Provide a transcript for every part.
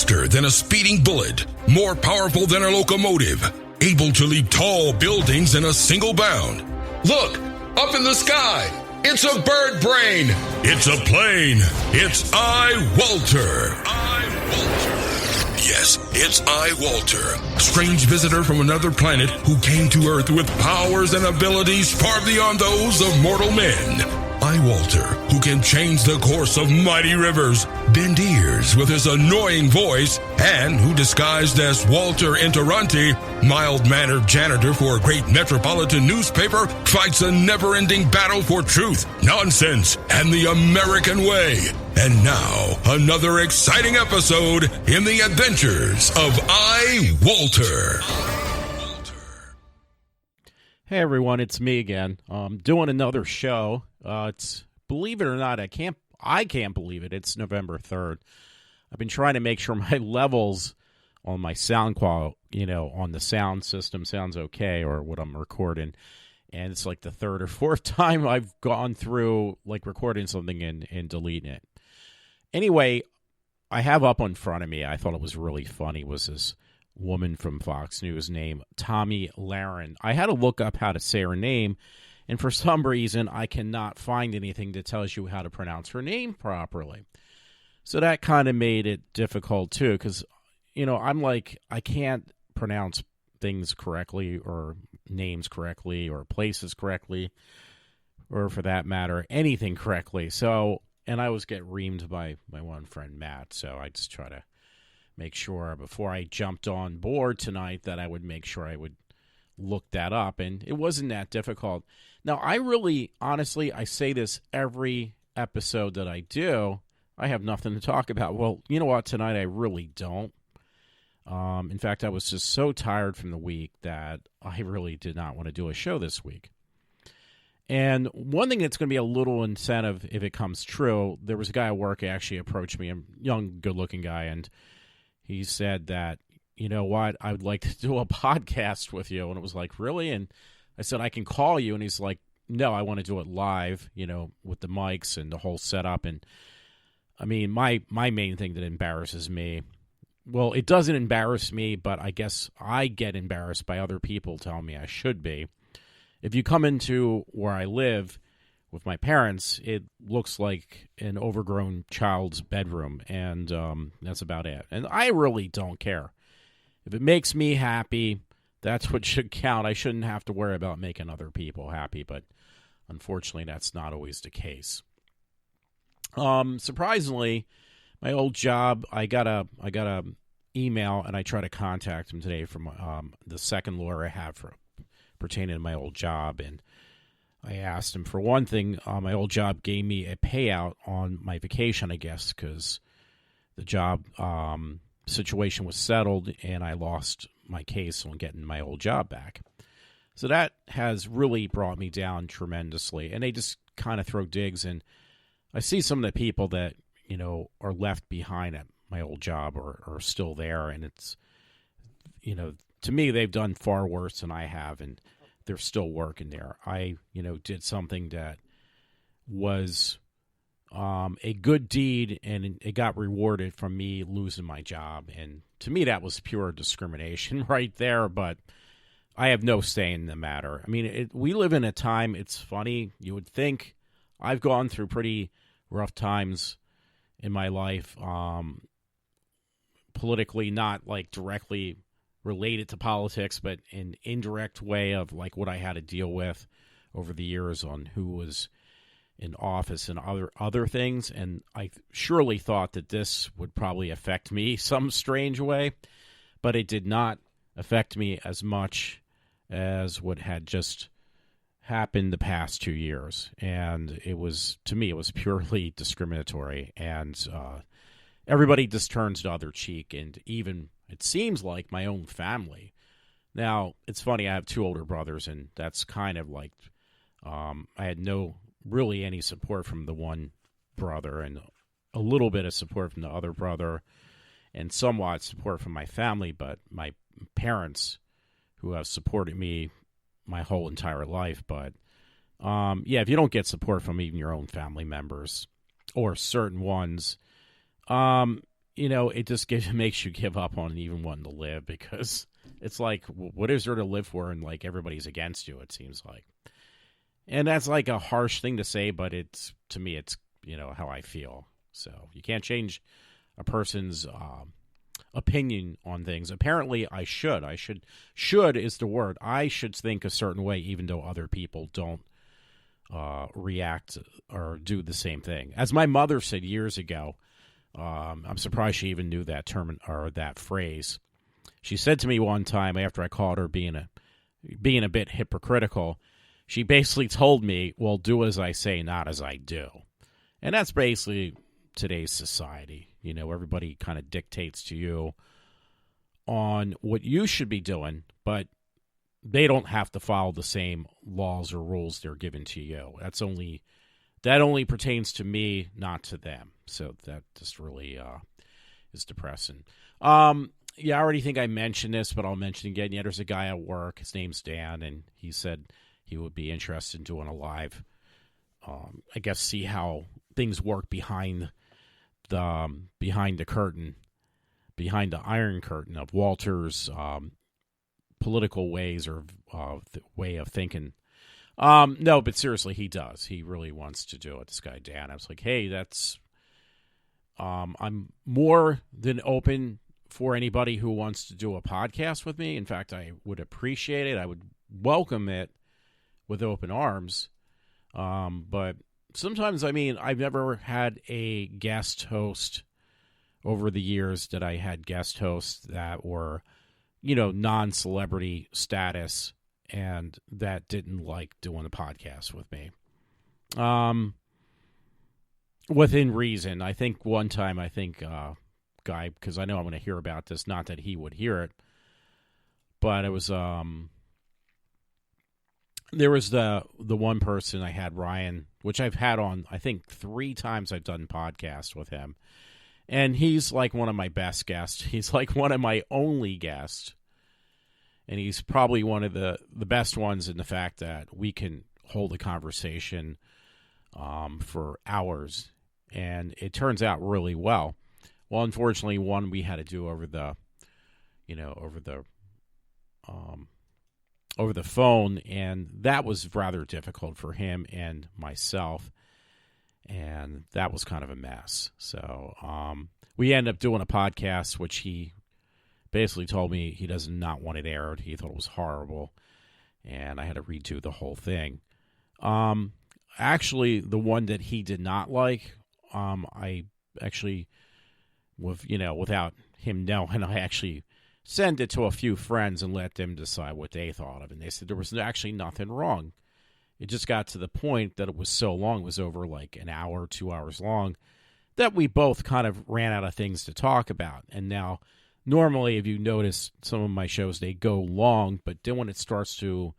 Faster than a speeding bullet, more powerful than a locomotive, able to leap tall buildings in a single bound. Look, up in the sky, it's a bird brain, it's a plane, it's iWalter. Yes, it's iWalter, strange visitor from another planet who came to Earth with powers and abilities far beyond those of mortal men. iWalter, who can change the course of mighty rivers, bend ears with his annoying voice, and who disguised as Walter Interranti, mild-mannered janitor for a great metropolitan newspaper, fights a never-ending battle for truth, nonsense, and the American way. And now, another exciting episode in the adventures of iWalter. Hey everyone, it's me again. Doing another show. It's, believe it or not, I can't believe it. It's November 3rd. I've been trying to make sure my levels on my sound quality, on the sound system sounds okay, or what I'm recording. And it's like the third or fourth time I've gone through like recording something and deleting it. Anyway, I have up in front of me, I thought it was really funny, was this woman from Fox News named Tomi Lahren. I had to look up how to say her name, and for some reason, I cannot find anything that tells you how to pronounce her name properly. So that kind of made it difficult, too, because, I'm like, I can't pronounce things correctly or names correctly or places correctly or, for that matter, anything correctly. So, and I always get reamed by my one friend, Matt, so I just try to make sure before I jumped on board tonight that I would make sure I would look that up, and it wasn't that difficult. Now, I really, honestly, I say this every episode that I do, I have nothing to talk about. Well, you know what, tonight I really don't. In fact, I was just so tired from the week that I really did not want to do a show this week. And one thing that's going to be a little incentive if it comes true, there was a guy at work who actually approached me, a young, good-looking guy, and he said that, you know what, I would like to do a podcast with you. And it was like, really? And I said, I can call you. And he's like, no, I want to do it live, with the mics and the whole setup. And, I mean, my main thing that embarrasses me, well, it doesn't embarrass me, but I guess I get embarrassed by other people telling me I should be. If you come into where I live with my parents, it looks like an overgrown child's bedroom, and that's about it. And I really don't care. If it makes me happy, that's what should count. I shouldn't have to worry about making other people happy, but unfortunately, that's not always the case. Surprisingly, my old job, I got a email, and I tried to contact him today from the second lawyer I have for pertaining to my old job, and I asked him, for one thing, my old job gave me a payout on my vacation, I guess, because the job situation was settled and I lost my case on getting my old job back. So that has really brought me down tremendously. And they just kind of throw digs, and I see some of the people that, are left behind at my old job or are still there, and it's, to me, they've done far worse than I have, and they're still working there. I, did something that was a good deed, and it got rewarded from me losing my job. And to me, that was pure discrimination right there, but I have no say in the matter. I mean, we live in a time, it's funny, you would think I've gone through pretty rough times in my life, politically, not like directly related to politics, but an indirect way of like what I had to deal with over the years on who was in office and other things. And I surely thought that this would probably affect me some strange way, but it did not affect me as much as what had just happened the past 2 years. And it was, to me, it was purely discriminatory. And everybody just turns the other cheek, and even it seems like my own family. Now, it's funny, I have two older brothers, and that's kind of like, I had no really any support from the one brother, and a little bit of support from the other brother, and somewhat support from my family, but my parents, who have supported me my whole entire life. But, if you don't get support from even your own family members, or certain ones, it just makes you give up on even wanting to live, because it's like, what is there to live for? And like everybody's against you, it seems like. And that's like a harsh thing to say, but to me, it's, how I feel. So you can't change a person's opinion on things. Apparently, I should. Should is the word. I should think a certain way, even though other people don't react or do the same thing. As my mother said years ago, I'm surprised she even knew that term or that phrase. She said to me one time after I called her being a bit hypocritical, she basically told me, well, do as I say, not as I do. And that's basically today's society. Everybody kind of dictates to you on what you should be doing, but they don't have to follow the same laws or rules they're given to you. That only pertains to me, not to them. So that just really is depressing. Yeah, I already think I mentioned this, but I'll mention it again. Yeah, there's a guy at work. His name's Dan, and he said he would be interested in doing a live, I guess, see how things work behind the curtain, behind the iron curtain of Walter's political ways or way of thinking. No, but seriously, he does. He really wants to do it. This guy Dan. I was like, hey, that's. I'm more than open for anybody who wants to do a podcast with me. In fact, I would appreciate it. I would welcome it with open arms. But sometimes, I've never had a guest host over the years that I had guest hosts that were, non-celebrity status and that didn't like doing a podcast with me. Within reason. I think one time, guy, because I know I'm going to hear about this, not that he would hear it, but it was, there was the one person I had, Ryan, which I've had on, I think 3 times I've done podcasts with him. And he's like one of my best guests. He's like one of my only guests. And he's probably one of the best ones in the fact that we can hold a conversation for hours. And it turns out really well. Well, unfortunately, one we had to do over the phone, and that was rather difficult for him and myself, and that was kind of a mess. So we ended up doing a podcast, which he basically told me he does not want it aired. He thought it was horrible, and I had to redo the whole thing. Actually, the one that he did not like, I actually, without him knowing, I actually sent it to a few friends and let them decide what they thought of it. And they said there was actually nothing wrong. It just got to the point that it was so long, it was over like an hour, 2 hours long, that we both kind of ran out of things to talk about. And now, normally, if you notice some of my shows, they go long, but then when it starts to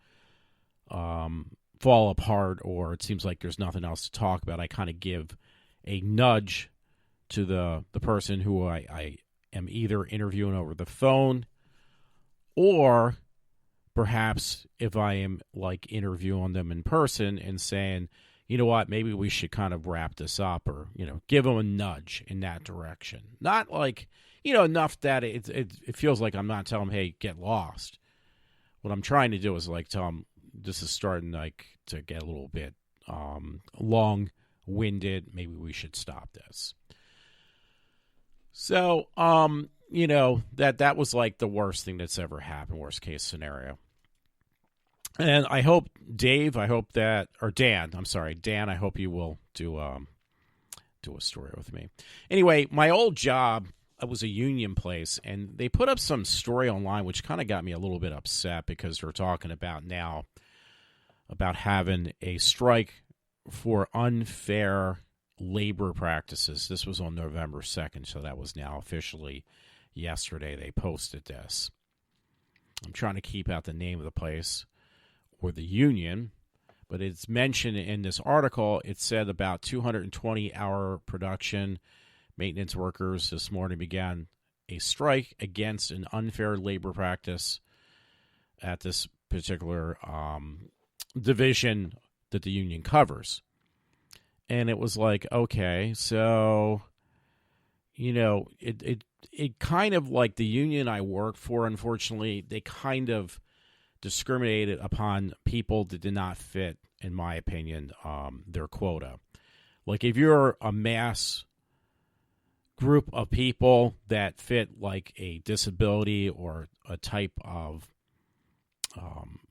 fall apart or it seems like there's nothing else to talk about, I kind of give a nudge to the person who I am either interviewing over the phone, or perhaps if I am like interviewing them in person and saying, you know what, maybe we should kind of wrap this up, or, give them a nudge in that direction. Not like, enough that it feels like I'm not telling them, hey, get lost. What I'm trying to do is like tell them this is starting like to get a little bit long-winded. Maybe we should stop this. So, that was like the worst thing that's ever happened, worst case scenario. And I hope Dan, I hope you will do a story with me. Anyway, my old job, I was a union place, and they put up some story online, which kind of got me a little bit upset because they're talking about now about having a strike for unfair labor practices. This was on November 2nd, so that was now officially yesterday. They posted this. I'm trying to keep out the name of the place or the union, but it's mentioned in this article. It said about 220-hour production maintenance workers this morning began a strike against an unfair labor practice at this particular division that the union covers. And it was like, okay, so, it kind of like the union I work for, unfortunately, they kind of discriminated upon people that did not fit, in my opinion, their quota. Like if you're a mass group of people that fit like a disability or a type of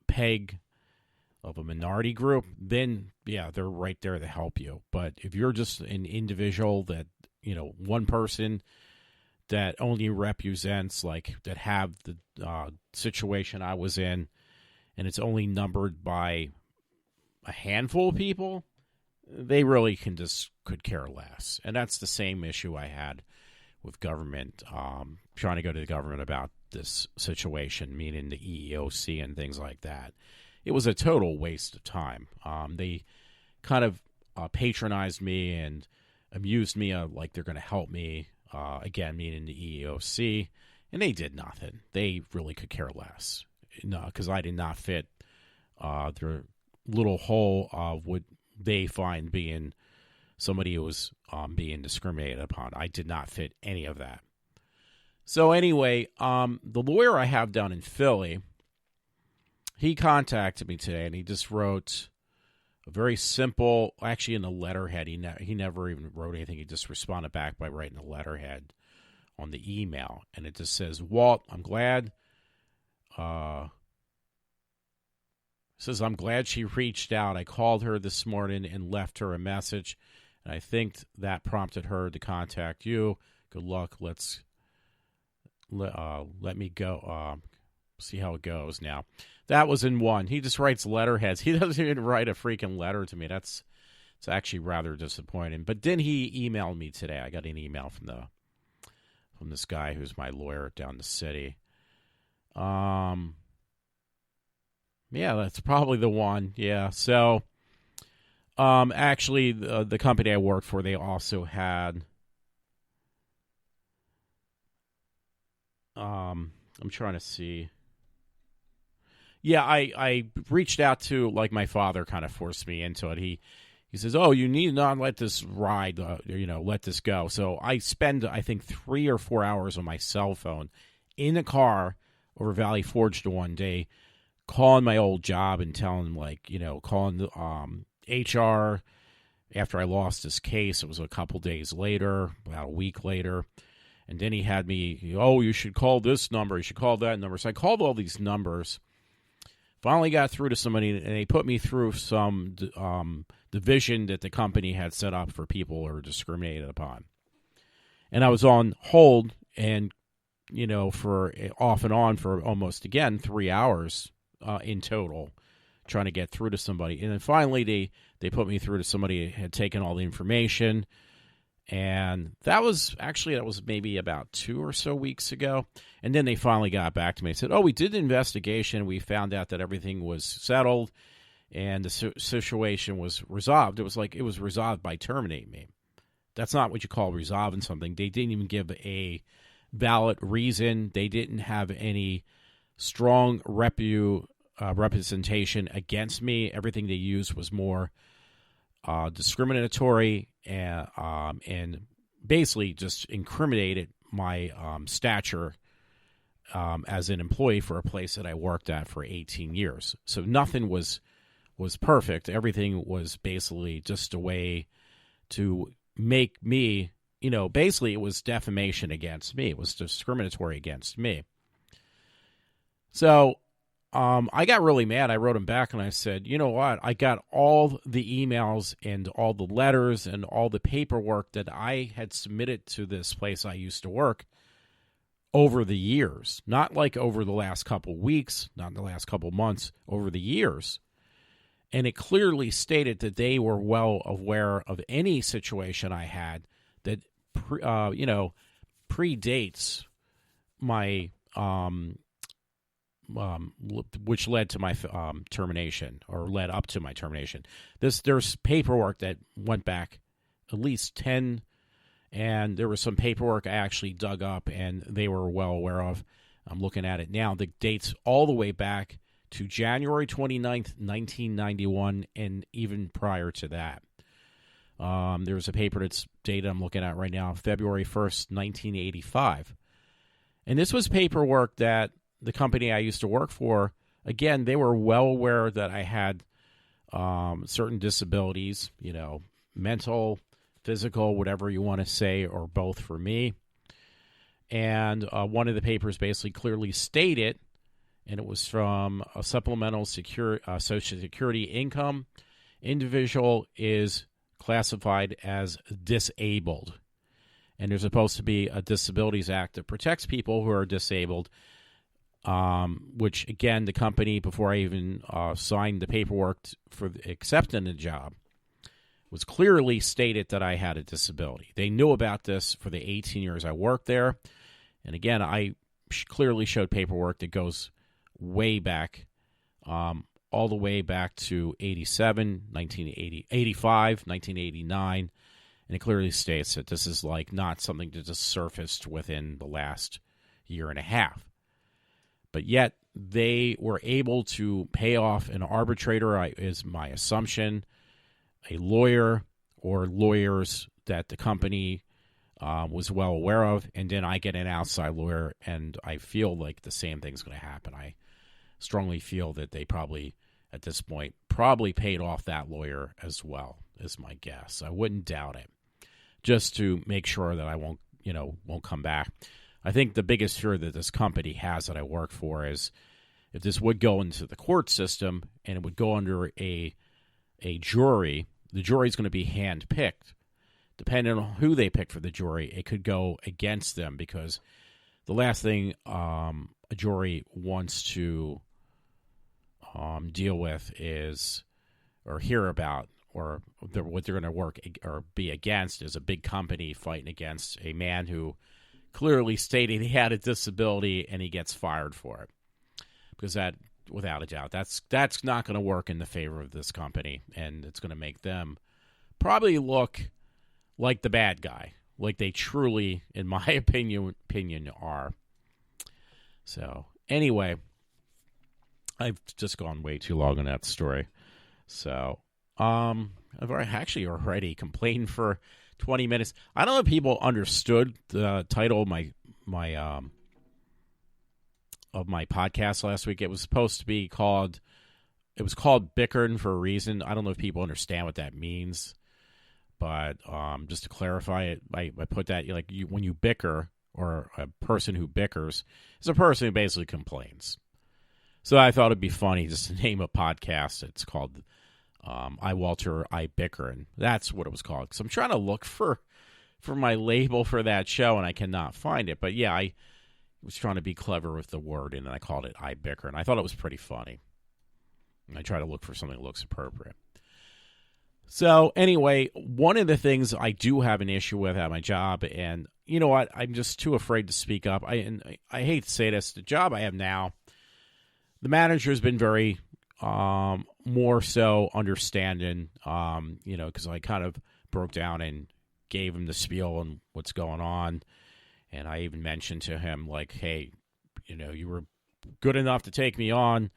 peg of a minority group, then yeah, they're right there to help you. But if you're just an individual that, one person that only represents like that have the situation I was in, and it's only numbered by a handful of people, they really could care less. And that's the same issue I had with government, trying to go to the government about this situation, meaning the EEOC and things like that. It was a total waste of time. They kind of patronized me and amused me like they're going to help me, again, meaning the EEOC, and they did nothing. They really could care less, because I did not fit their little hole of what they find being somebody who was being discriminated upon. I did not fit any of that. So anyway, the lawyer I have down in Philly, he contacted me today, and he just wrote a very simple, actually in a letterhead. He never even wrote anything. He just responded back by writing a letterhead on the email. And it just says, Walt, I'm glad. Says, I'm glad she reached out. I called her this morning and left her a message. And I think that prompted her to contact you. Good luck. Let me go. See how it goes now. That was in one. He just writes letterheads. He doesn't even write a freaking letter to me. It's actually rather disappointing. But then he emailed me today. I got an email from this guy who's my lawyer down the city. Yeah, that's probably the one. Yeah. So, actually, the company I work for, they also had. I'm trying to see. Yeah, I reached out to, like, my father kind of forced me into it. He says, oh, you need not let this ride, let this go. So I spend, I think, 3 or 4 hours on my cell phone in a car over Valley Forge to one day, calling my old job and telling them, like, calling the HR after I lost this case. It was a couple days later, about a week later. And then he had me, oh, you should call this number. You should call that number. So I called all these numbers. Finally got through to somebody, and they put me through some division that the company had set up for people who are discriminated upon. And I was on hold and, for off and on for almost, again, 3 hours in total, trying to get through to somebody. And then finally they put me through to somebody who had taken all the information. And that was maybe about 2 or so weeks ago. And then they finally got back to me and said, oh, we did an investigation. We found out that everything was settled and the situation was resolved. It was resolved by terminating me. That's not what you call resolving something. They didn't even give a valid reason. They didn't have any strong representation against me. Everything they used was more discriminatory and basically just incriminated my stature as an employee for a place that I worked at for 18 years. So nothing was perfect. Everything was basically just a way to make me, basically it was defamation against me. It was discriminatory against me. So I got really mad. I wrote him back and I said, you know what? I got all the emails and all the letters and all the paperwork that I had submitted to this place I used to work over the years. Not like over the last couple weeks, not in the last couple months, over the years. And it clearly stated that they were well aware of any situation I had that, predates my which led to my termination, or led up to my termination. There's paperwork that went back at least 10, and there was some paperwork I actually dug up, and they were well aware of. I'm looking at it now. The dates all the way back to January 29th, 1991, and even prior to that. There's a paper that's dated, I'm looking at right now, February 1st, 1985. And this was paperwork that the company I used to work for, again, they were well aware that I had certain disabilities, mental, physical, whatever you want to say, or both for me. And one of the papers basically clearly stated, and it was from a supplemental Social Security income, individual is classified as disabled. And there's supposed to be a Disabilities Act that protects people who are disabled, which, again, the company, before I even signed the paperwork for accepting the job, was clearly stated that I had a disability. They knew about this for the 18 years I worked there. And again, I clearly showed paperwork that goes way back, all the way back to 87, 1980, 85, 1989. And it clearly states that this is not something that just surfaced within the last year and a half. But yet they were able to pay off an arbitrator, is my assumption, a lawyer or lawyers that the company was well aware of, and then I get an outside lawyer, and I feel like the same thing's going to happen. I strongly feel that they probably, at this point, paid off that lawyer as well, is my guess. I wouldn't doubt it, just to make sure that I won't come back. I think the biggest fear that this company has that I work for is if this would go into the court system and it would go under a jury, the jury is going to be hand-picked. Depending on who they pick for the jury, it could go against them, because the last thing a jury wants to deal with is, or hear about, or what they're going to work or be against is a big company fighting against a man who clearly stated he had a disability and he gets fired for it. Because that, without a doubt, that's not going to work in the favor of this company, and it's going to make them probably look like the bad guy, like they truly, in my opinion are. So, anyway, I've just gone way too long on that story. So, I've actually already complained for 20 minutes. I don't know if people understood the title of my podcast last week. It was supposed to be called Bickering for a reason. I don't know if people understand what that means. But just to clarify it, I put that when you bicker, or a person who bickers is a person who basically complains. So I thought it'd be funny just to name a podcast. It's called iWalter, I Bicker, and that's what it was called. So I'm trying to look for my label for that show, and I cannot find it. But yeah, I was trying to be clever with the word, and I called it I Bicker, and I thought it was pretty funny. And I try to look for something that looks appropriate. So anyway, one of the things I do have an issue with at my job, and you know what, I'm just too afraid to speak up. I hate to say this, the job I have now, the manager has been very more so understanding, because I kind of broke down and gave him the spiel on what's going on, and I even mentioned to him, hey, you were good enough to take me on,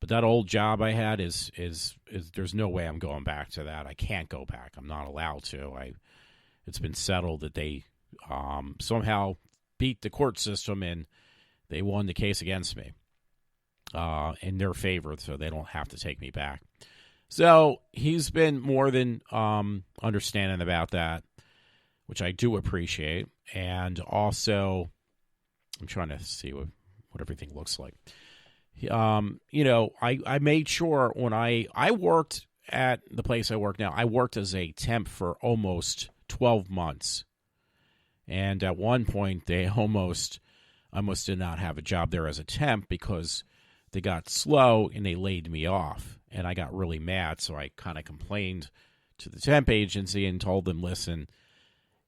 but that old job I had is there's no way I'm going back to that. I can't go back. I'm not allowed to. It's been settled that they somehow beat the court system and they won the case against me in their favor, so they don't have to take me back. So he's been more than understanding about that, which I do appreciate. And also, I'm trying to see what everything looks like. I made sure when I worked at the place I work now, I worked as a temp for almost 12 months. And at one point, I almost did not have a job there as a temp because they got slow and they laid me off. And I got really mad, so I kind of complained to the temp agency and told them, listen,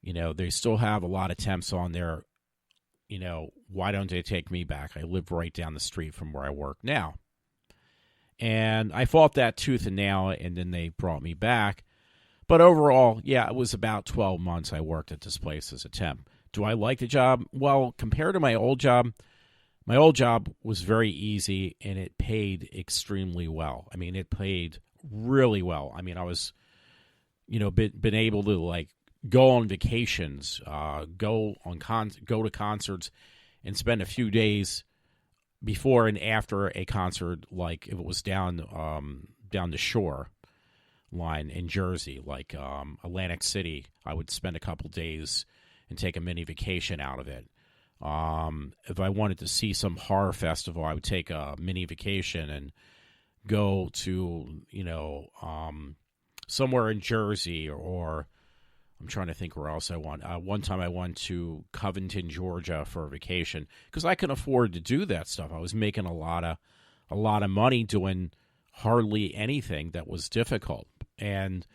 they still have a lot of temps on there. Why don't they take me back? I live right down the street from where I work now. And I fought that tooth and nail, and then they brought me back. But overall, yeah, it was about 12 months I worked at this place as a temp. Do I like the job? Well, compared to my old job was very easy, and it paid extremely well. I mean, it paid really well. I mean, I was, been able to like go on vacations, go to concerts, and spend a few days before and after a concert, like if it was down the shore line in Jersey, like Atlantic City, I would spend a couple days and take a mini vacation out of it. If I wanted to see some horror festival, I would take a mini vacation and go to, somewhere in Jersey, or I'm trying to think where else I went. One time I went to Covington, Georgia for a vacation because I could afford to do that stuff. I was making a lot of money doing hardly anything that was difficult. And,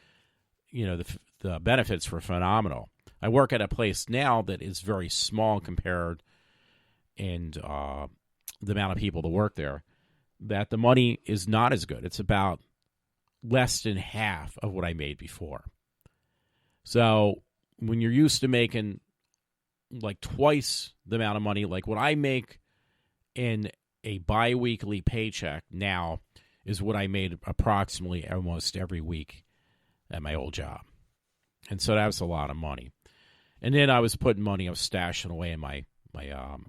the benefits were phenomenal. I work at a place now that is very small compared and the amount of people that work there, that the money is not as good. It's about less than half of what I made before. So when you're used to making like twice the amount of money, like what I make in a biweekly paycheck now is what I made approximately almost every week at my old job. And so that was a lot of money. And then I was putting money, I was stashing away in my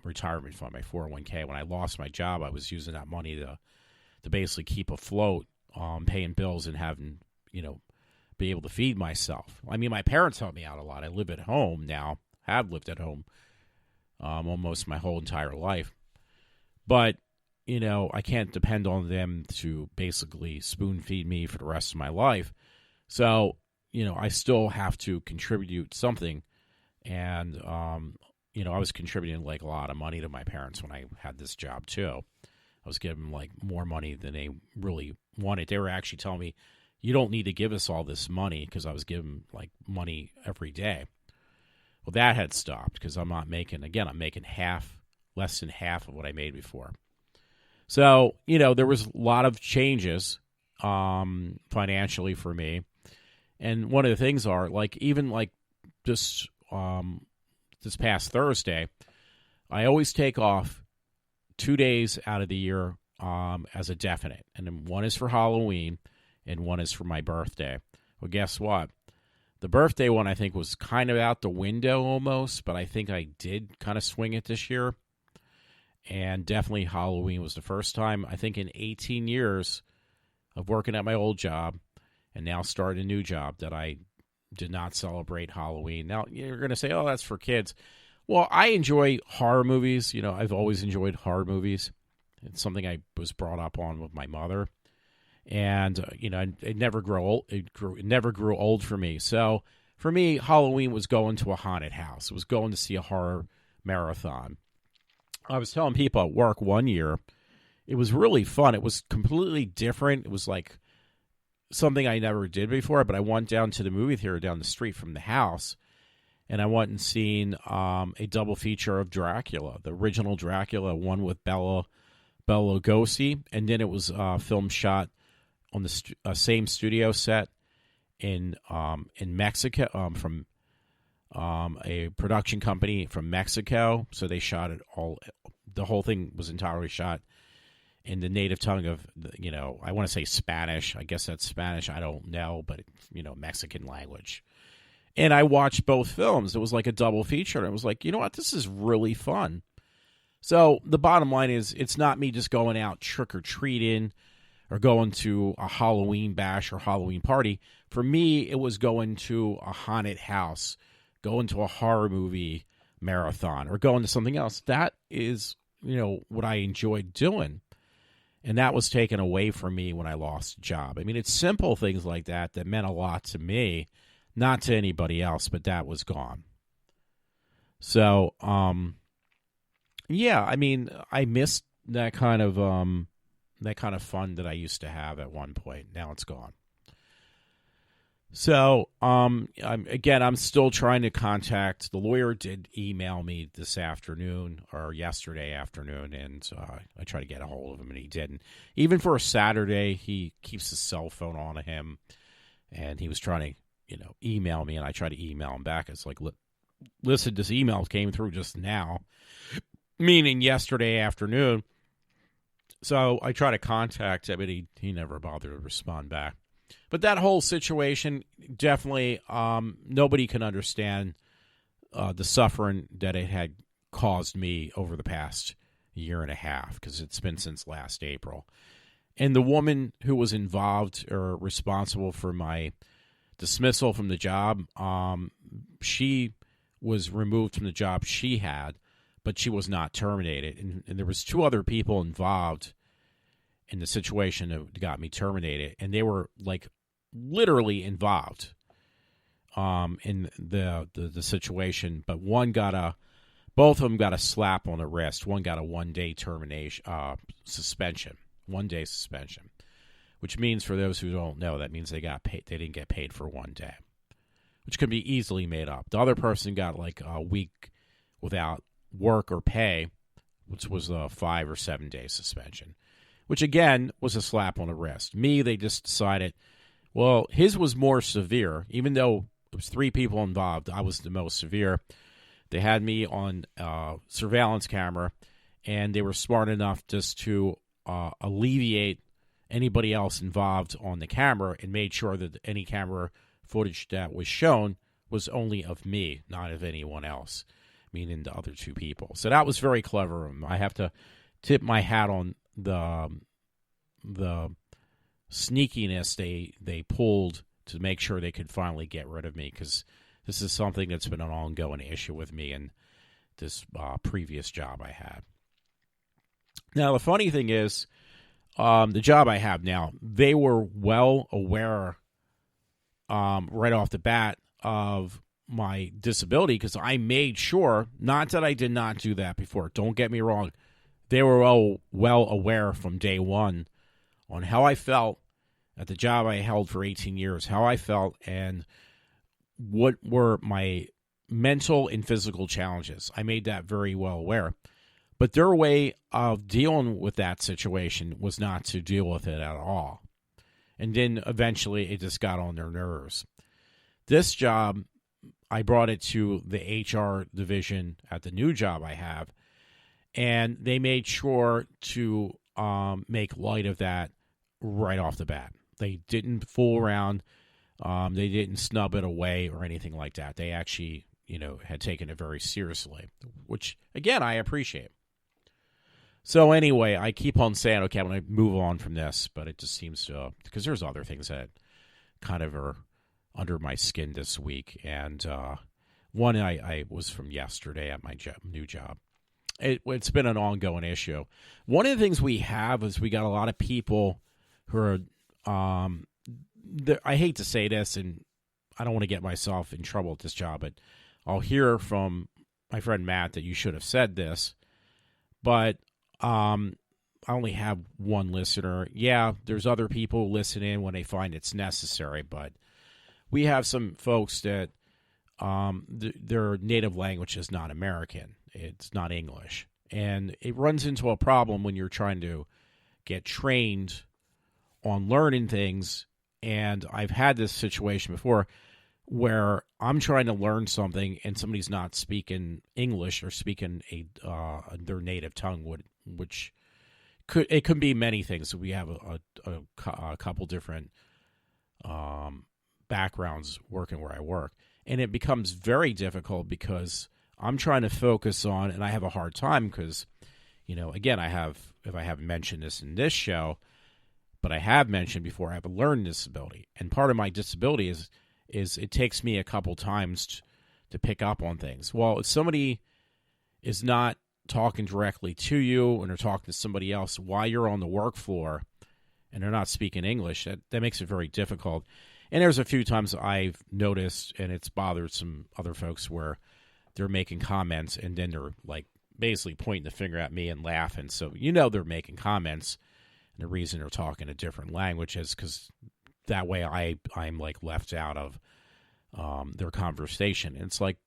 retirement fund, my 401k. When I lost my job, I was using that money to basically keep afloat, paying bills and having, be able to feed myself. I mean, my parents helped me out a lot. I live at home now, have lived at home almost my whole entire life. But, I can't depend on them to basically spoon feed me for the rest of my life. So, I still have to contribute something. And, I was contributing like a lot of money to my parents when I had this job too. I was giving them like more money than they really wanted. They were actually telling me, you don't need to give us all this money, because I was giving like money every day. Well, that had stopped because I'm making less than half of what I made before. So, there was a lot of changes financially for me. And one of the things are like, even like this past Thursday, I always take off 2 days out of the year as a definite. And then one is for Halloween and one is for my birthday. Well, guess what? The birthday one I think was kind of out the window almost, but I think I did kind of swing it this year. And definitely Halloween was the first time, I think, in 18 years of working at my old job and now starting a new job that I did not celebrate Halloween. Now, you're going to say, oh, that's for kids. Well, I enjoy horror movies. I've always enjoyed horror movies. It's something I was brought up on with my mother. And, it never grew old. It never grew old for me. So for me, Halloween was going to a haunted house. It was going to see a horror marathon. I was telling people at work one year, it was really fun. It was completely different. It was like something I never did before, but I went down to the movie theater down the street from the house, and I went and seen a double feature of Dracula, the original Dracula, one with Bela Lugosi, and then it was film shot on the same studio set in Mexico from a production company from Mexico. So they shot it all. The whole thing was entirely shot in the native tongue of, I want to say Spanish. I guess that's Spanish. I don't know, but, Mexican language. And I watched both films. It was like a double feature. And it was like, you know what? This is really fun. So the bottom line is, it's not me just going out trick-or-treating or going to a Halloween bash or Halloween party. For me, it was going to a haunted house, going to a horror movie marathon, or going to something else. That is, what I enjoyed doing. And that was taken away from me when I lost a job. I mean, it's simple things like that that meant a lot to me, not to anybody else, but that was gone. So, yeah, I mean, I missed that kind of fun that I used to have at one point. Now it's gone. So, I'm still trying to contact. The lawyer did email me this afternoon or yesterday afternoon, and I tried to get a hold of him, and he didn't. Even for a Saturday, he keeps his cell phone on him, and he was trying to, email me, and I tried to email him back. It's like, listen, this email came through just now, meaning yesterday afternoon. So I tried to contact him, but he never bothered to respond back. But that whole situation, definitely, nobody can understand the suffering that it had caused me over the past year and a half, because it's been since last April. And the woman who was involved or responsible for my dismissal from the job, she was removed from the job she had, but she was not terminated. And there was 2 other people involved in the situation that got me terminated, and they were like literally involved in the situation. But both of them got a slap on the wrist. One got a 1-day termination, suspension, 1-day suspension, which means, for those who don't know, that means they didn't get paid for 1 day, which can be easily made up. The other person got like a week without work or pay, which was a 5 or 7 day suspension, which again was a slap on the wrist. Me, they just decided, well, his was more severe, even though it was 3 people involved. I was the most severe. They had me on surveillance camera, and they were smart enough just to alleviate anybody else involved on the camera, and made sure that any camera footage that was shown was only of me, not of anyone else, meaning the other 2 people. So that was very clever of them. I have to tip my hat on the sneakiness they pulled to make sure they could finally get rid of me, because this is something that's been an ongoing issue with me in this previous job I had. Now, the funny thing is, the job I have now, they were well aware right off the bat of my disability, because I made sure, not that I did not do that before, don't get me wrong, they were well aware from day one on how I felt at the job I held for 18 years, how I felt, and what were my mental and physical challenges. I made that very well aware. But their way of dealing with that situation was not to deal with it at all. And then eventually it just got on their nerves. This job, I brought it to the HR division at the new job I have, and they made sure to make light of that right off the bat. They didn't fool around. They didn't snub it away or anything like that. They actually, had taken it very seriously, which, again, I appreciate. So anyway, I keep on saying, okay, I'm going to move on from this, but it just seems to, because there's other things that kind of are under my skin this week. And one I was from yesterday at my new job. It's been an ongoing issue. One of the things we have is we got a lot of people who are, I hate to say this, and I don't want to get myself in trouble at this job, but I'll hear from my friend Matt that you should have said this, but I only have one listener. Yeah, there's other people listening when they find it's necessary, but we have some folks that their native language is not American. It's not English. And it runs into a problem when you're trying to get trained on learning things. And I've had this situation before where I'm trying to learn something and somebody's not speaking English or speaking their native tongue, which could be many things. So we have a couple different backgrounds working where I work. And it becomes very difficult because I'm trying to focus on, and I have a hard time because, again, if I haven't mentioned this in this show, but I have mentioned before, I have a learning disability. And part of my disability is it takes me a couple times to pick up on things. Well, if somebody is not talking directly to you and they're talking to somebody else while you're on the work floor and they're not speaking English, that makes it very difficult. And there's a few times I've noticed, and it's bothered some other folks, where they're making comments and then they're like basically pointing the finger at me and laughing. So they're making comments, and the reason they're talking a different language is because that way I'm like left out of their conversation. And it's like,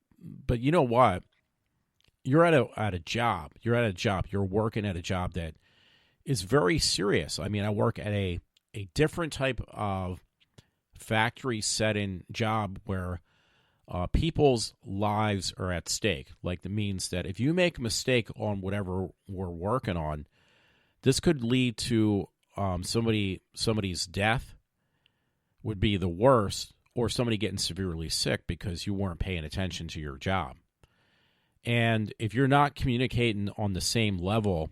but you know what? You're at a job. You're at a job. You're working at a job that is very serious. I mean, I work at a different type of factory setting job where people's lives are at stake. Like, that means that if you make a mistake on whatever we're working on, this could lead to somebody's death, would be the worst, or somebody getting severely sick because you weren't paying attention to your job. And if you're not communicating on the same level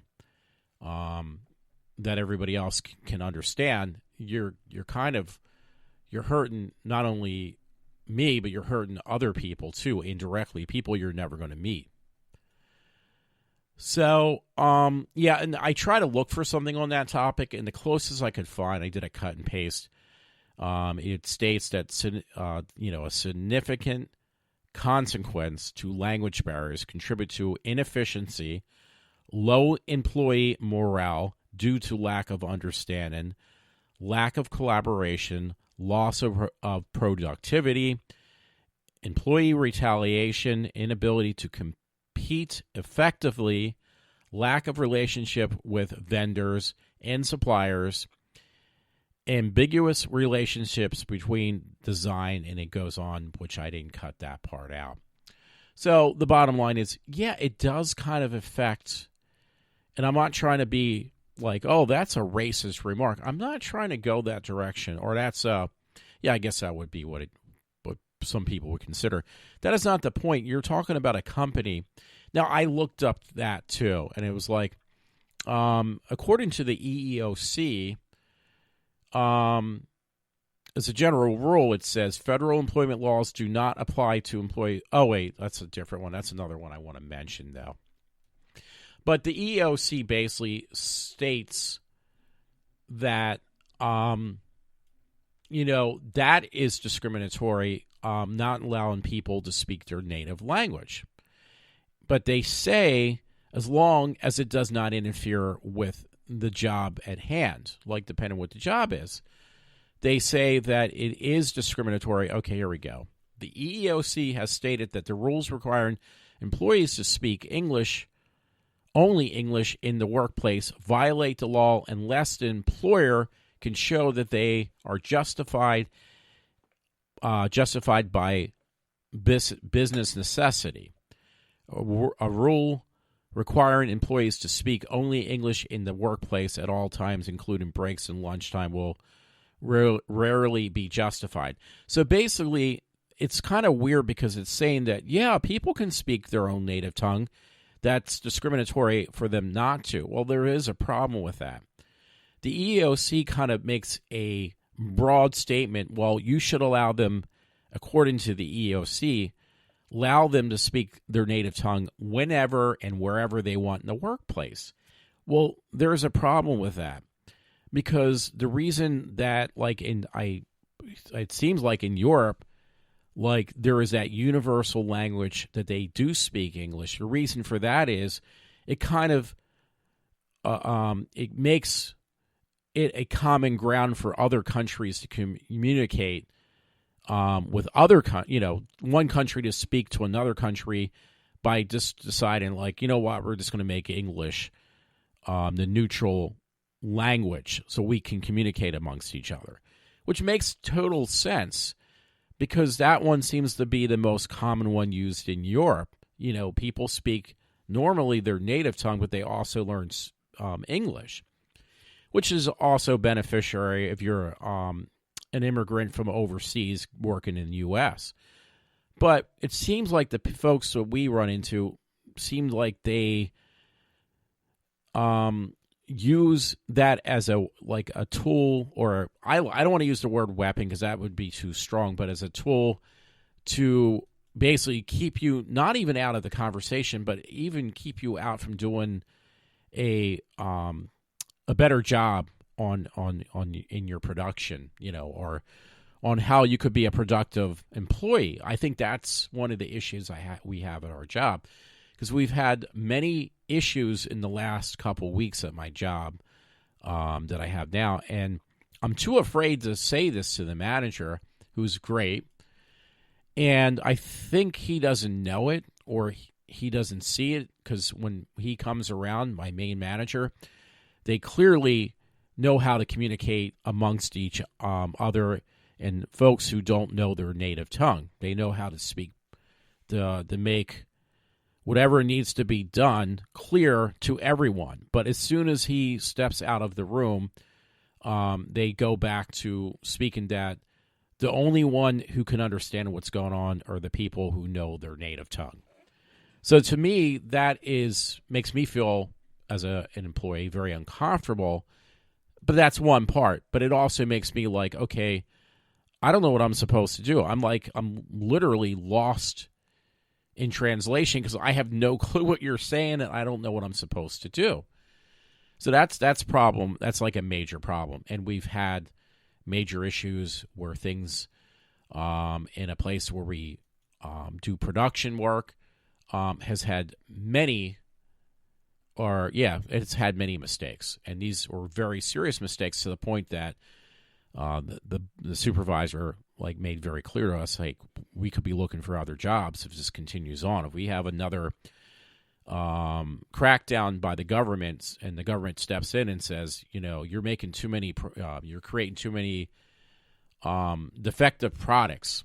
that everybody else can understand, you're hurting not only me, but you're hurting other people too, indirectly, people you're never going to meet. So, and I try to look for something on that topic, and the closest I could find, I did a cut and paste. It states that, a significant consequence to language barriers contribute to inefficiency, low employee morale due to lack of understanding, lack of collaboration, loss of productivity, employee retaliation, inability to compete effectively, lack of relationship with vendors and suppliers, ambiguous relationships between design, and it goes on, which I didn't cut that part out. So the bottom line is, yeah, it does kind of affect, and I'm not trying to be like, oh, that's a racist remark. I'm not trying to go that direction, or that's, I guess that would be what some people would consider. That is not the point. You're talking about a company. Now, I looked up that too, and it was like, according to the EEOC, as a general rule, it says federal employment laws do not apply to employees. Oh, wait, that's a different one. That's another one I want to mention, though. But the EEOC basically states that, that is discriminatory, not allowing people to speak their native language. But they say as long as it does not interfere with the job at hand, like depending on what the job is. They say that it is discriminatory. Okay, here we go. The EEOC has stated that the rules requiring employees to speak English, only English in the workplace, violate the law unless the employer can show that they are justified by business necessity. A rule requiring employees to speak only English in the workplace at all times, including breaks and lunchtime, will rarely be justified. So basically, it's kind of weird because it's saying that, yeah, people can speak their own native tongue. That's discriminatory for them not to. Well, there is a problem with that. The EEOC kind of makes a broad statement, well, you should allow them, according to the EEOC, allow them to speak their native tongue whenever and wherever they want in the workplace. Well, there's a problem with that because the reason that, it seems like in Europe, like there is that universal language that they do speak English. The reason for that is it kind of it makes it a common ground for other countries to communicate with other, one country to speak to another country by just deciding, like, you know what, we're just going to make English the neutral language so we can communicate amongst each other, which makes total sense because that one seems to be the most common one used in Europe. People speak normally their native tongue, but they also learn English, which is also beneficiary if you're an immigrant from overseas working in the U.S. But it seems like the folks that we run into seem like they use that as a tool, or I don't want to use the word weapon because that would be too strong, but as a tool to basically keep you not even out of the conversation, but even keep you out from doing a better job on in your production, or on how you could be a productive employee. I think that's one of the issues we have at our job, because we've had many issues in the last couple weeks at my job that I have now, and I'm too afraid to say this to the manager, who's great, and I think he doesn't know it or he doesn't see it, because when he comes around, my main manager, they clearly know how to communicate amongst each other and folks who don't know their native tongue. They know how to speak to make whatever needs to be done clear to everyone. But as soon as he steps out of the room, they go back to speaking that the only one who can understand what's going on are the people who know their native tongue. So to me, that makes me feel as an employee very uncomfortable. But that's one part. But it also makes me like, okay, I don't know what I'm supposed to do. I'm literally lost in translation because I have no clue what you're saying and I don't know what I'm supposed to do. So that's problem. That's like a major problem. And we've had major issues where things in a place where we do production work has had it's had many mistakes. And these were very serious mistakes to the point that the supervisor made very clear to us, we could be looking for other jobs if this continues on. If we have another crackdown by the government and the government steps in and says, you're making too many, you're creating too many defective products,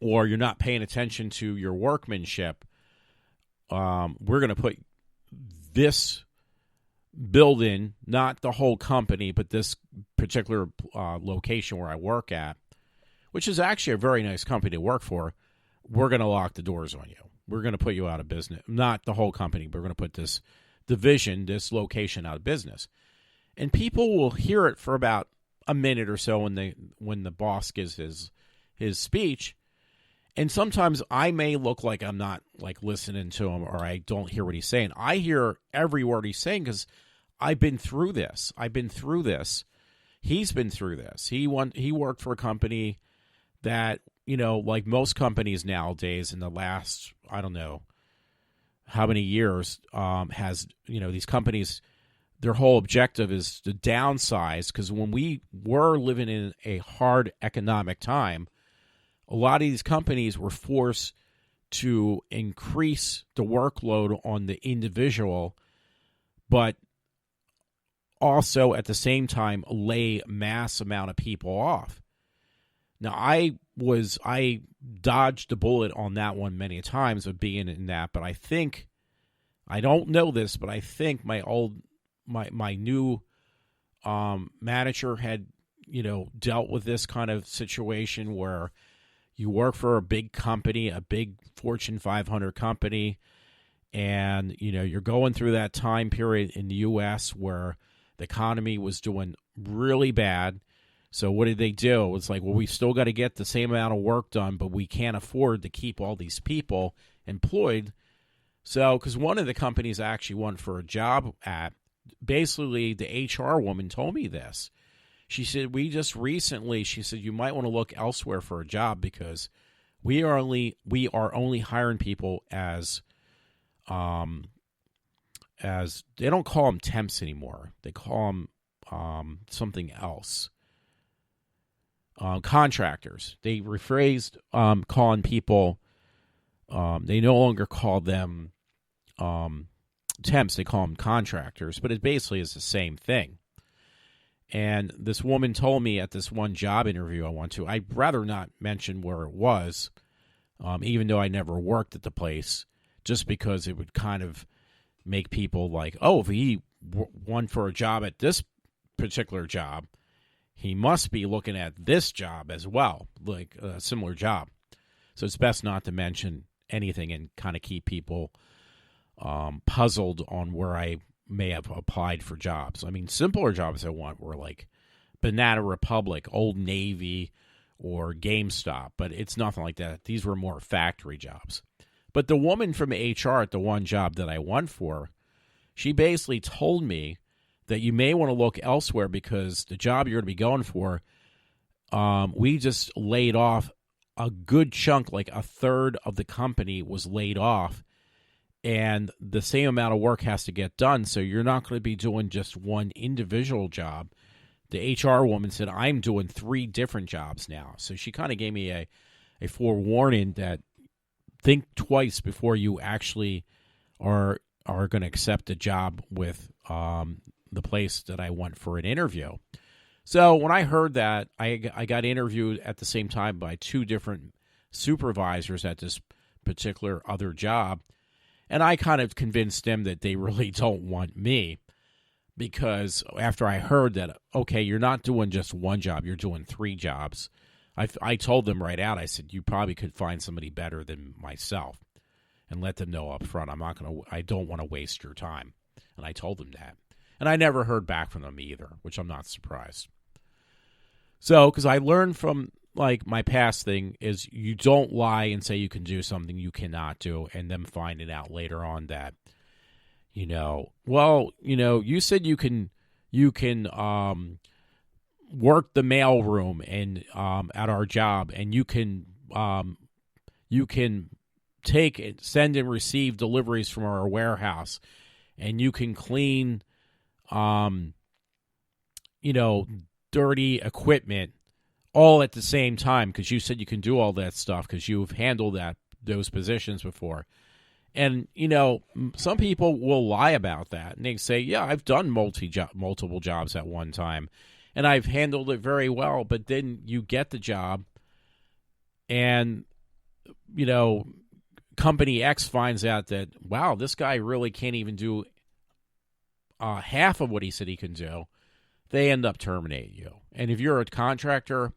or you're not paying attention to your workmanship, we're going to put this building, not the whole company, but this particular location where I work at, which is actually a very nice company to work for, we're going to lock the doors on you. We're going to put you out of business. Not the whole company, but we're going to put this division, this location out of business. And people will hear it for about a minute or so when the boss gives his speech. And sometimes I may look like I'm not listening to him, or I don't hear what he's saying. I hear every word he's saying because I've been through this. He's been through this. He worked for a company that, like most companies nowadays in the last, I don't know how many years, has, these companies, their whole objective is to downsize, because when we were living in a hard economic time, a lot of these companies were forced to increase the workload on the individual, but also at the same time lay mass amount of people off. Now, I dodged the bullet on that one many times of being in that, but I think, I don't know this, but I think my new manager had, dealt with this kind of situation where you work for a big company, a big Fortune 500 company, and, you're going through that time period in the U.S. where the economy was doing really bad. So what did they do? It's we've still got to get the same amount of work done, but we can't afford to keep all these people employed. So, because one of the companies I actually went for a job at, basically the HR woman told me this. She said, you might want to look elsewhere for a job because we are only hiring people as they don't call them temps anymore. They call them something else. Contractors. They rephrased calling people, they no longer call them temps, they call them contractors, but it basically is the same thing. And this woman told me at this one job interview I went to, I'd rather not mention where it was, even though I never worked at the place, just because it would kind of make people like, oh, if he won for a job at this particular job, he must be looking at this job as well, like a similar job. So it's best not to mention anything and kind of keep people puzzled on where I may have applied for jobs. I mean, simpler jobs I want were like Banana Republic, Old Navy, or GameStop, but it's nothing like that. These were more factory jobs. But the woman from HR at the one job that I won for, she basically told me that you may want to look elsewhere because the job you're going to be going for, we just laid off a good chunk, like a third of the company was laid off, and the same amount of work has to get done, so you're not going to be doing just one individual job. The HR woman said, I'm doing 3 different jobs now. So she kind of gave me a forewarning that think twice before you actually are going to accept a job with the place that I went for an interview. So when I heard that, I got interviewed at the same time by 2 different supervisors at this particular other job, and I kind of convinced them that they really don't want me, because after I heard that, okay, you're not doing just one job, you're doing 3 jobs, I told them right out, I said, you probably could find somebody better than myself, and let them know up front. I don't want to waste your time. And I told them that. And I never heard back from them either, which I'm not surprised. So, because I learned from, like, my past thing is you don't lie and say you can do something you cannot do, and them finding out later on that, you said you can work the mail room and at our job, and you can take, send and receive deliveries from our warehouse, and you can clean, dirty equipment all at the same time because you said you can do all that stuff because you've handled those positions before. And, some people will lie about that, and they say, yeah, I've done multiple jobs at one time, and I've handled it very well, but then you get the job, and, Company X finds out that, wow, this guy really can't even do half of what he said he can do. They end up terminating you. And if you're a contractor,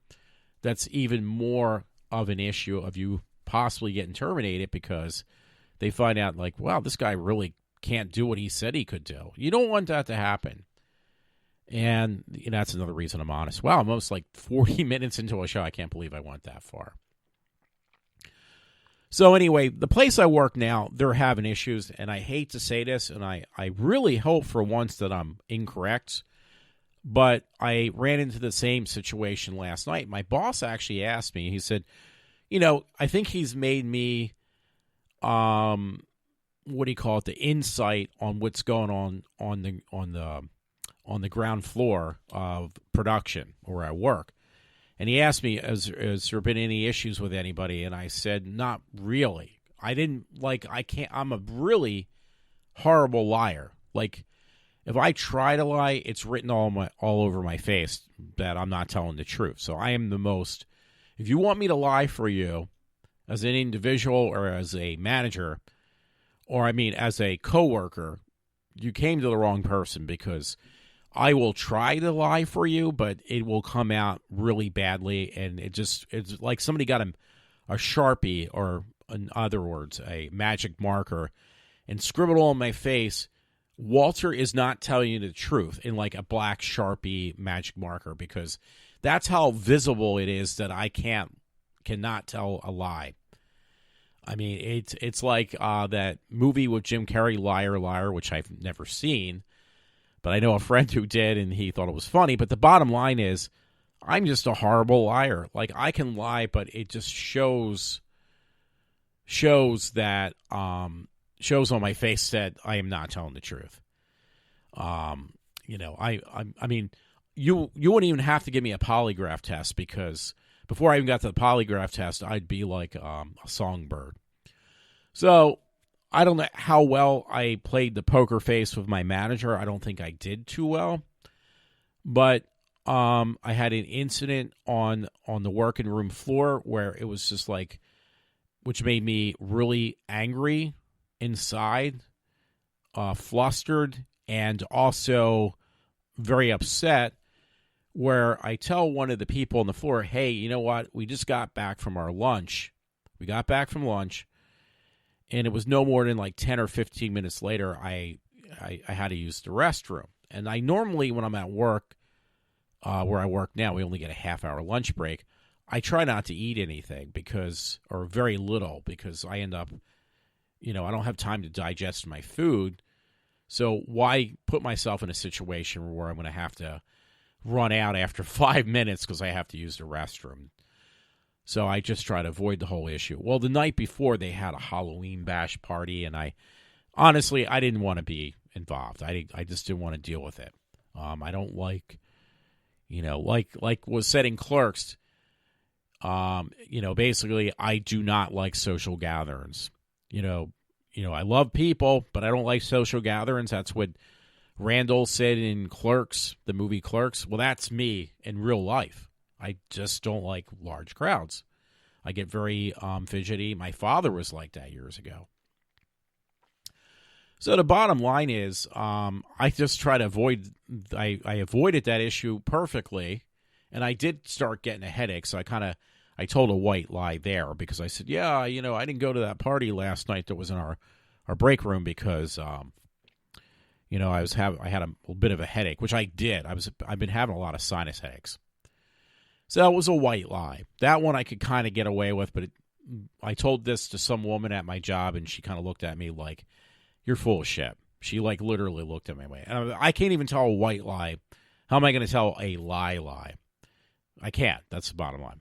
that's even more of an issue of you possibly getting terminated because they find out, like, wow, this guy really can't do what he said he could do. You don't want that to happen. And that's another reason I'm honest. Wow, I'm almost like 40 minutes into a show. I can't believe I went that far. So anyway, the place I work now, they're having issues, and I hate to say this, and I really hope for once that I'm incorrect, but I ran into the same situation last night. My boss actually asked me, he said, I think he's made me, the insight on what's going on the ground floor of production where I work. And he asked me, has there been any issues with anybody? And I said, not really. I'm a really horrible liar. Like, if I try to lie, it's written all over my face that I'm not telling the truth. So I am if you want me to lie for you as an individual or as a manager, or as a coworker, you came to the wrong person, because I will try to lie for you, but it will come out really badly, and it's like somebody got a Sharpie, or in other words, a magic marker, and scribbled on my face, Walter is not telling you the truth, in like a black Sharpie magic marker, because that's how visible it is that I cannot tell a lie. It's like that movie with Jim Carrey, Liar, Liar, which I've never seen. But I know a friend who did, and he thought it was funny. But the bottom line is, I'm just a horrible liar. Like, I can lie, but it just shows that shows on my face that I am not telling the truth. You wouldn't even have to give me a polygraph test, because before I even got to the polygraph test, I'd be like a songbird. So I don't know how well I played the poker face with my manager. I don't think I did too well. But I had an incident on the working room floor where it was just like, which made me really angry inside, flustered, and also very upset, where I tell one of the people on the floor, hey, you know what? We just got back from our lunch. We got back from lunch. And it was no more than like 10 or 15 minutes later, I had to use the restroom. And I normally, when I'm at work, where I work now, we only get a half-hour lunch break. I try not to eat anything or very little, because I end up, I don't have time to digest my food. So why put myself in a situation where I'm going to have to run out after 5 minutes because I have to use the restroom? So I just try to avoid the whole issue. Well, the night before, they had a Halloween bash party, and I didn't want to be involved. I just didn't want to deal with it. I don't like, like was said in Clerks, basically, I do not like social gatherings. I love people, but I don't like social gatherings. That's what Randall said in Clerks, the movie Clerks. Well, that's me in real life. I just don't like large crowds. I get very fidgety. My father was like that years ago. So the bottom line is, I just try to avoid. I avoided that issue perfectly, And I did start getting a headache, so I told a white lie there because I said, yeah, I didn't go to that party last night that was in our break room because, I had a little bit of a headache, which I did. I've been having a lot of sinus headaches. So that was a white lie. That one I could kind of get away with, but I told this to some woman at my job, and she kind of looked at me like, you're full of shit. She literally looked at me. And I can't even tell a white lie. How am I going to tell a lie? I can't. That's the bottom line.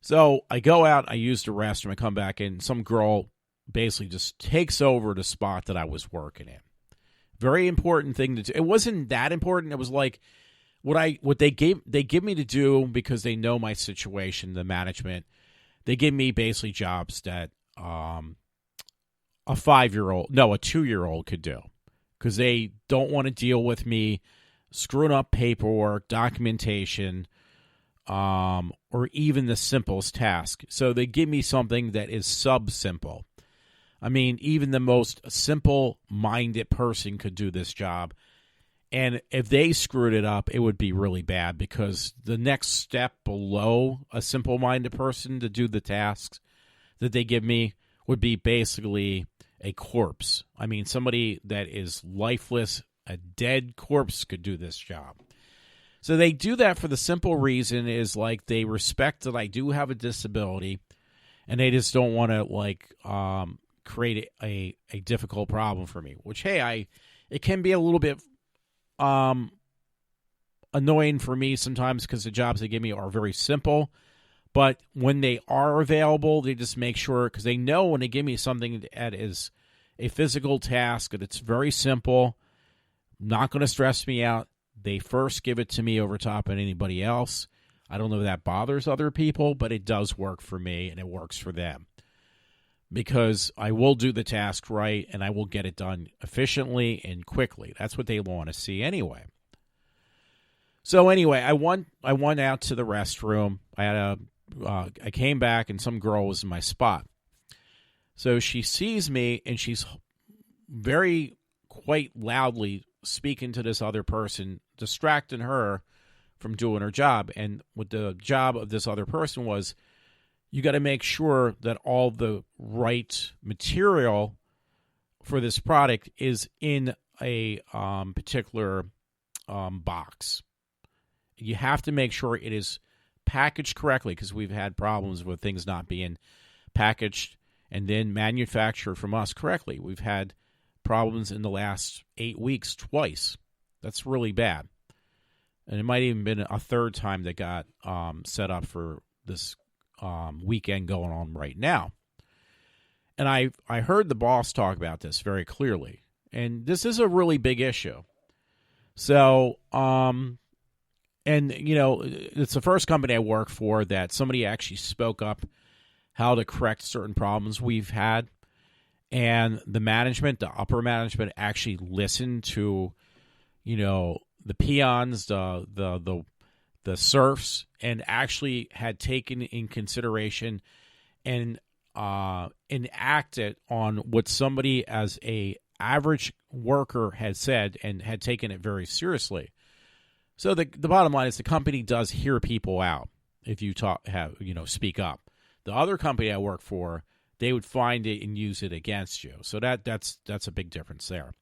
So I go out, I use the restroom, I come back in, some girl basically just takes over the spot that I was working in. Very important thing to do. It wasn't that important. It was like what they give me to do because they know my situation, the management. They give me basically jobs that a 2-year-old could do because they don't want to deal with me screwing up paperwork, documentation, or even the simplest task. So they give me something that is sub-simple. I mean, even the most simple-minded person could do this job. And if they screwed it up, it would be really bad because the next step below a simple-minded person to do the tasks that they give me would be basically a corpse. I mean, somebody that is lifeless, a dead corpse could do this job. So they do that for the simple reason is like they respect that I do have a disability, and they just don't want to create a difficult problem for me. Which it can be a little bit annoying for me sometimes because the jobs they give me are very simple. But when they are available, they just make sure because they know when they give me something that is a physical task that it's very simple, not going to stress me out. They first give it to me over top of anybody else. I don't know if that bothers other people, but it does work for me and it works for them. Because I will do the task right and I will get it done efficiently and quickly. That's what they want to see anyway. So anyway, I went out to the restroom. I came back and some girl was in my spot. So she sees me and she's very quite loudly speaking to this other person, distracting her from doing her job. And what the job of this other person was, you got to make sure that all the right material for this product is in a particular box. You have to make sure it is packaged correctly because we've had problems with things not being packaged and then manufactured from us correctly. We've had problems in the last 8 weeks twice. That's really bad. And it might even been a third time that got set up for this weekend going on right now. And I heard the boss talk about this very clearly. And this is a really big issue. So, it's the first company I work for that somebody actually spoke up how to correct certain problems we've had. And the management, the upper management, actually listened to, the peons, the serfs, and actually had taken in consideration and enacted on what somebody as a average worker had said and had taken it very seriously. So the bottom line is the company does hear people out if you speak up. The other company I work for, they would find it and use it against you. So that's a big difference there.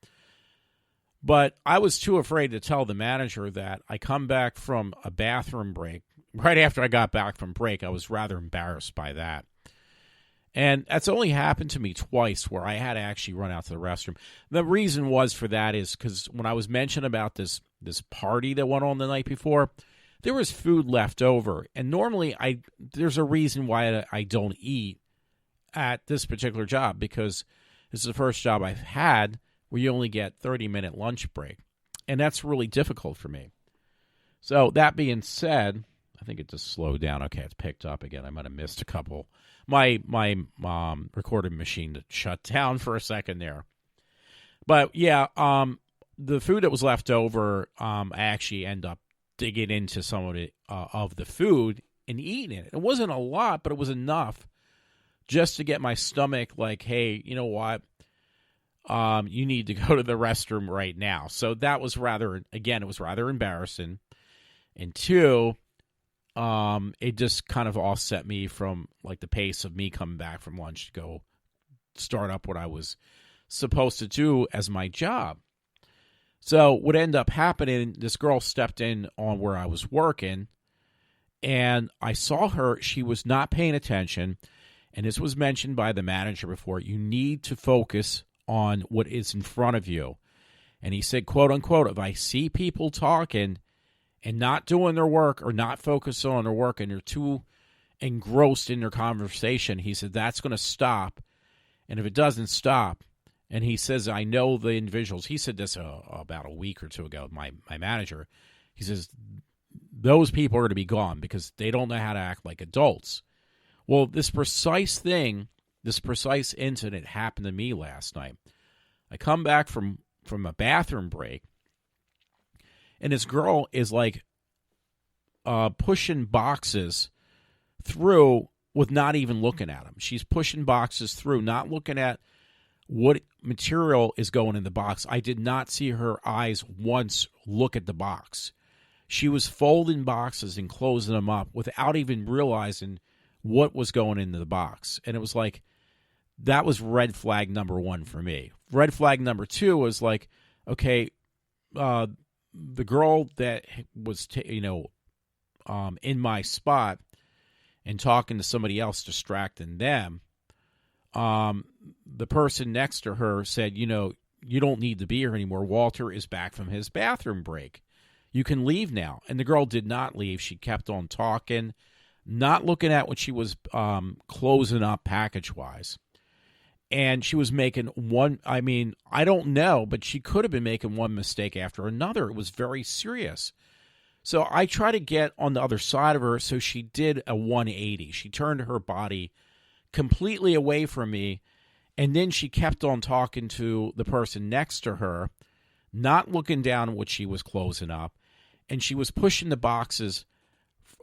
But I was too afraid to tell the manager that I come back from a bathroom break. Right after I got back from break, I was rather embarrassed by that. And that's only happened to me twice where I had to actually run out to the restroom. The reason was for that is because when I was mentioned about this party that went on the night before, there was food left over. And normally there's a reason why I don't eat at this particular job because this is the first job I've had where you only get 30-minute lunch break. And that's really difficult for me. So that being said, I think it just slowed down. Okay, it's picked up again. I might have missed a couple. My recording machine shut down for a second there. But yeah, the food that was left over, I actually end up digging into some of the food and eating it. It wasn't a lot, but it was enough just to get my stomach like, hey, you know what? You need to go to the restroom right now. So that was rather embarrassing. And two, it just kind of offset me from like the pace of me coming back from lunch to go start up what I was supposed to do as my job. So what ended up happening, this girl stepped in on where I was working, and I saw her. She was not paying attention, and this was mentioned by the manager before. You need to focus on what is in front of you. And he said, quote unquote, if I see people talking and not doing their work or not focused on their work and they're too engrossed in their conversation, he said, that's going to stop. And if it doesn't stop, and he says, I know the individuals. He said this about a week or two ago, my manager. He says, those people are going to be gone because they don't know how to act like adults. Well, this precise incident happened to me last night. I come back from a bathroom break, and this girl is like pushing boxes through with not even looking at them. She's pushing boxes through, not looking at what material is going in the box. I did not see her eyes once look at the box. She was folding boxes and closing them up without even realizing what was going into the box. And it was like, that was red flag number one for me. Red flag number two was like, okay, the girl that was, in my spot and talking to somebody else, distracting them, the person next to her said, you don't need to be here anymore. Walter is back from his bathroom break. You can leave now. And the girl did not leave. She kept on talking, not looking at what she was closing up package-wise. And she was making I don't know, but she could have been making one mistake after another. It was very serious. So I tried to get on the other side of her, so she did a 180. She turned her body completely away from me, and then she kept on talking to the person next to her, not looking down at what she was closing up, and she was pushing the boxes,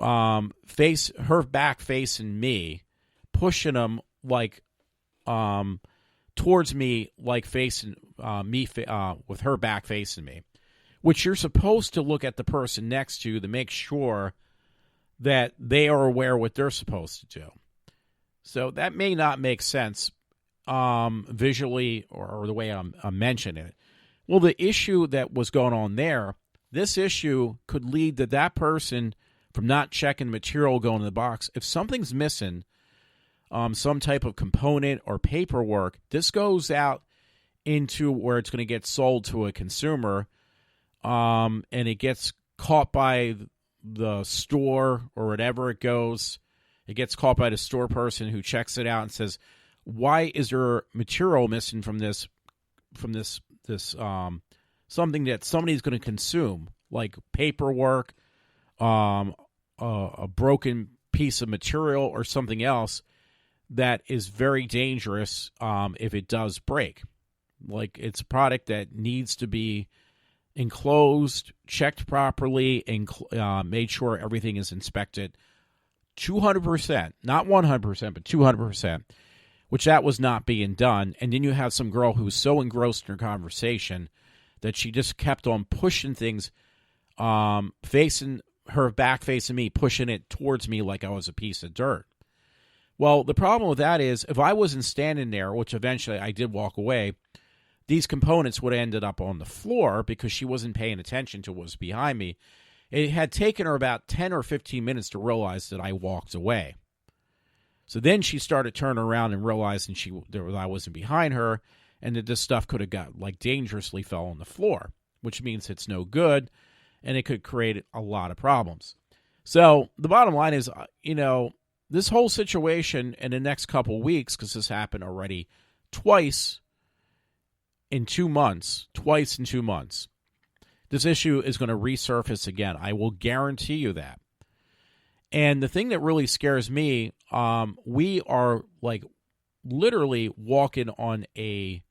her back facing me, pushing them like towards me, like facing me with her back facing me, which you're supposed to look at the person next to you to make sure that they are aware what they're supposed to do. So that may not make sense visually or the way I'm mentioning it. Well, the issue that was going on there, this issue could lead to that person from not checking material going in the box. If something's missing, some type of component or paperwork, this goes out into where it's going to get sold to a consumer, and it gets caught by the store or whatever it goes. It gets caught by the store person who checks it out and says, why is there material missing from this something that somebody's going to consume, like paperwork, a broken piece of material or something else that is very dangerous if it does break. Like, it's a product that needs to be enclosed, checked properly, and made sure everything is inspected 200%, not 100%, but 200%, which that was not being done. And then you have some girl who was so engrossed in her conversation that she just kept on pushing things, facing her back, facing me, pushing it towards me like I was a piece of dirt. Well, the problem with that is if I wasn't standing there, which eventually I did walk away, these components would have ended up on the floor because she wasn't paying attention to what was behind me. It had taken her about 10 or 15 minutes to realize that I walked away. So then she started turning around and realizing I wasn't behind her, and that this stuff could have got dangerously fell on the floor, which means it's no good, and it could create a lot of problems. So the bottom line is, this whole situation in the next couple weeks, because this happened already twice in 2 months, this issue is going to resurface again. I will guarantee you that. And the thing that really scares me, we are literally walking on a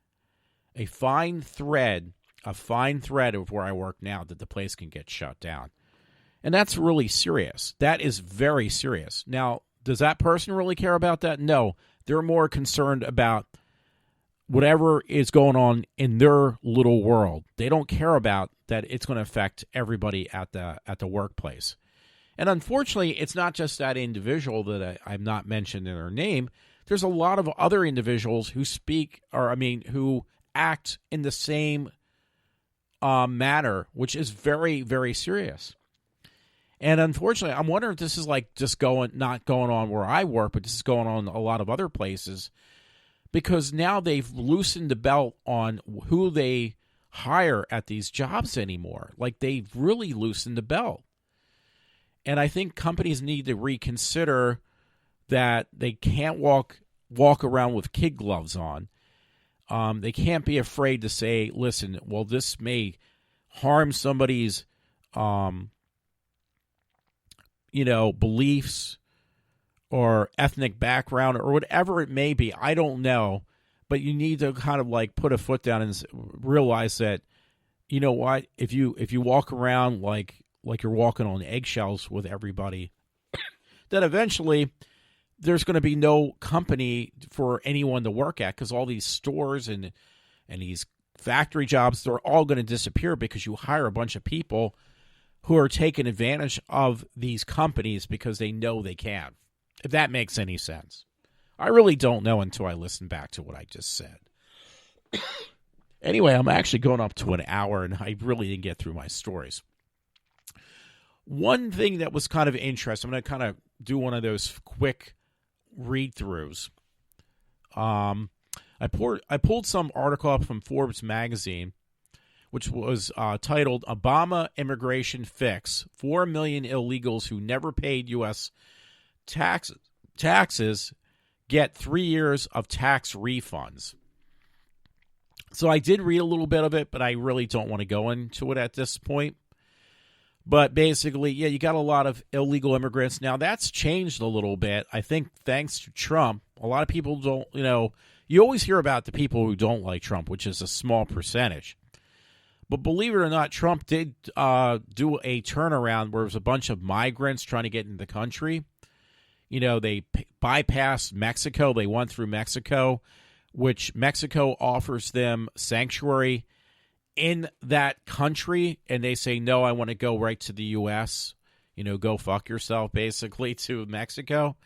fine thread of where I work now that the place can get shut down. And that's really serious. That is very serious. Now, does that person really care about that? No. They're more concerned about whatever is going on in their little world. They don't care about that it's going to affect everybody at the workplace. And unfortunately, it's not just that individual that I'm not mentioned in their name. There's a lot of other individuals who who act in the same manner, which is very, very serious. And unfortunately, I'm wondering if this is like just not going on where I work, but this is going on a lot of other places, because now they've loosened the belt on who they hire at these jobs anymore. Like, they've really loosened the belt. And I think companies need to reconsider that they can't walk around with kid gloves on. They can't be afraid to say, listen, well, this may harm somebody's beliefs or ethnic background or whatever it may be. I don't know. But you need to kind of like put a foot down and realize that, you know what, if you walk around like you're walking on eggshells with everybody, that eventually there's going to be no company for anyone to work at, because all these stores and these factory jobs, they're all going to disappear because you hire a bunch of people who are taking advantage of these companies because they know they can. If that makes any sense. I really don't know until I listen back to what I just said. Anyway, I'm actually going up to an hour, and I really didn't get through my stories. One thing that was kind of interesting, I'm going to kind of do one of those quick read-throughs. I pulled some article up from Forbes magazine, which was titled "Obama Immigration Fix: 4 Million Illegals Who Never Paid U.S. Taxes Get 3 years of tax refunds." So I did read a little bit of it, but I really don't want to go into it at this point. But basically, yeah, you got a lot of illegal immigrants. Now, that's changed a little bit. I think thanks to Trump, a lot of people don't, you always hear about the people who don't like Trump, which is a small percentage. But believe it or not, Trump did do a turnaround where there was a bunch of migrants trying to get into the country. They bypassed Mexico. They went through Mexico, which Mexico offers them sanctuary in that country. And they say, no, I want to go right to the U.S. Go fuck yourself, basically, to Mexico.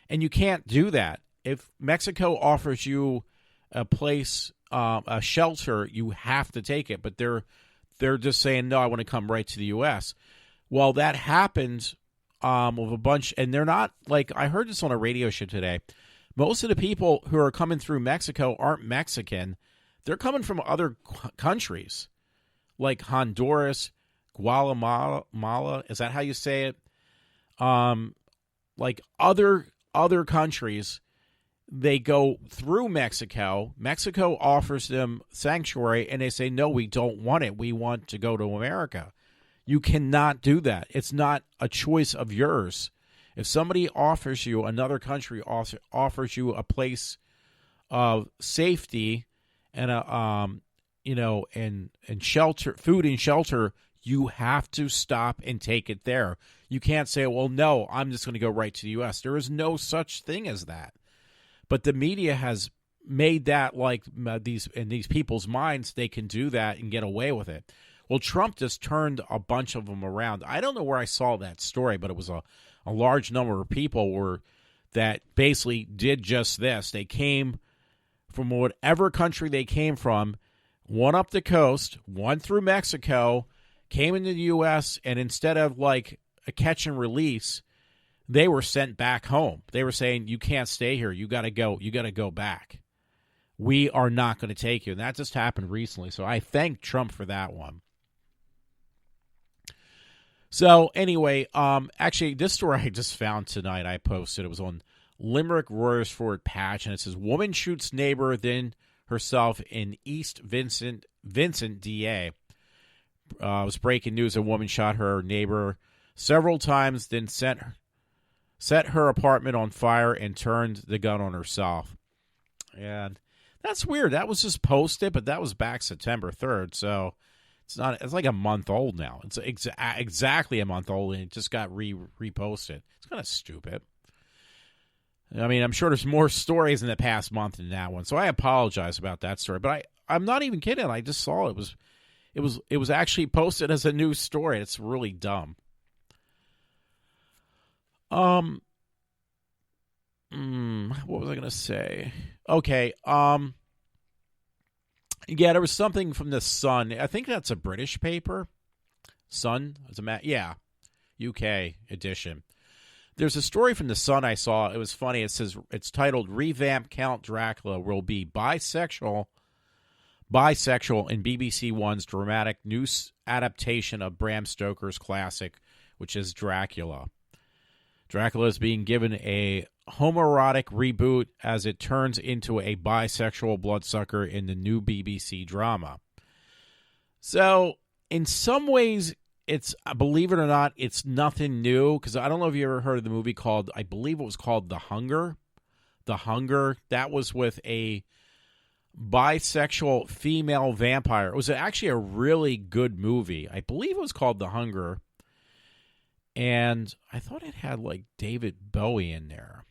And you can't do that. If Mexico offers you a place, a shelter, you have to take it. But they're just saying, no, I want to come right to the U.S. Well, that happens of a bunch, and they're not, like, I heard this on a radio show today. Most of the people who are coming through Mexico aren't Mexican. They're coming from other countries, like Honduras, Guatemala. Is that how you say it? Like other countries, they go through Mexico. Mexico offers them sanctuary, and they say, no, we don't want it. We want to go to America. You cannot do that. It's not a choice of yours. If somebody offers you, another country offers you a place of safety and and shelter, food and shelter, you have to stop and take it there. You can't say, well, no, I'm just going to go right to the U.S. There is no such thing as that. But the media has made that like these people's minds, they can do that and get away with it. Well, Trump just turned a bunch of them around. I don't know where I saw that story, but it was a large number of people that basically did just this. They came from whatever country they came from, one up the coast, one through Mexico, came into the U.S., and instead of like a catch and release, they were sent back home. They were saying, you can't stay here. You got to go. You got to go back. We are not going to take you. And that just happened recently. So I thank Trump for that one. So anyway, actually, this story I just found tonight, I posted. It was on Limerick Royersford Patch, and it says, woman shoots neighbor, then herself in East Vincent, DA. It was breaking news. A woman shot her neighbor several times, then set her apartment on fire and turned the gun on herself. And that's weird. That was just posted, but that was back September 3rd, so it's like a month old now. It's exactly a month old, and it just got reposted. It's kind of stupid. I mean, I'm sure there's more stories in the past month than that one, so I apologize about that story. But I'm not even kidding. I just saw it. It was actually posted as a news story. It's really dumb. Um, what was I gonna say? Okay. Yeah, there was something from the Sun. I think that's a British paper. Sun, yeah, UK edition. There's a story from the Sun I saw. It was funny. It says it's titled "Revamped Count Dracula Will Be Bisexual." In BBC One's dramatic new adaptation of Bram Stoker's classic, which is Dracula. Dracula is being given a homoerotic reboot as it turns into a bisexual bloodsucker in the new BBC drama. So, in some ways, it's, believe it or not, it's nothing new, because I don't know if you ever heard of the movie called, I believe it was called The Hunger. The Hunger, that was with a bisexual female vampire. It was actually a really good movie. I believe it was called The Hunger. And I thought it had like David Bowie in there.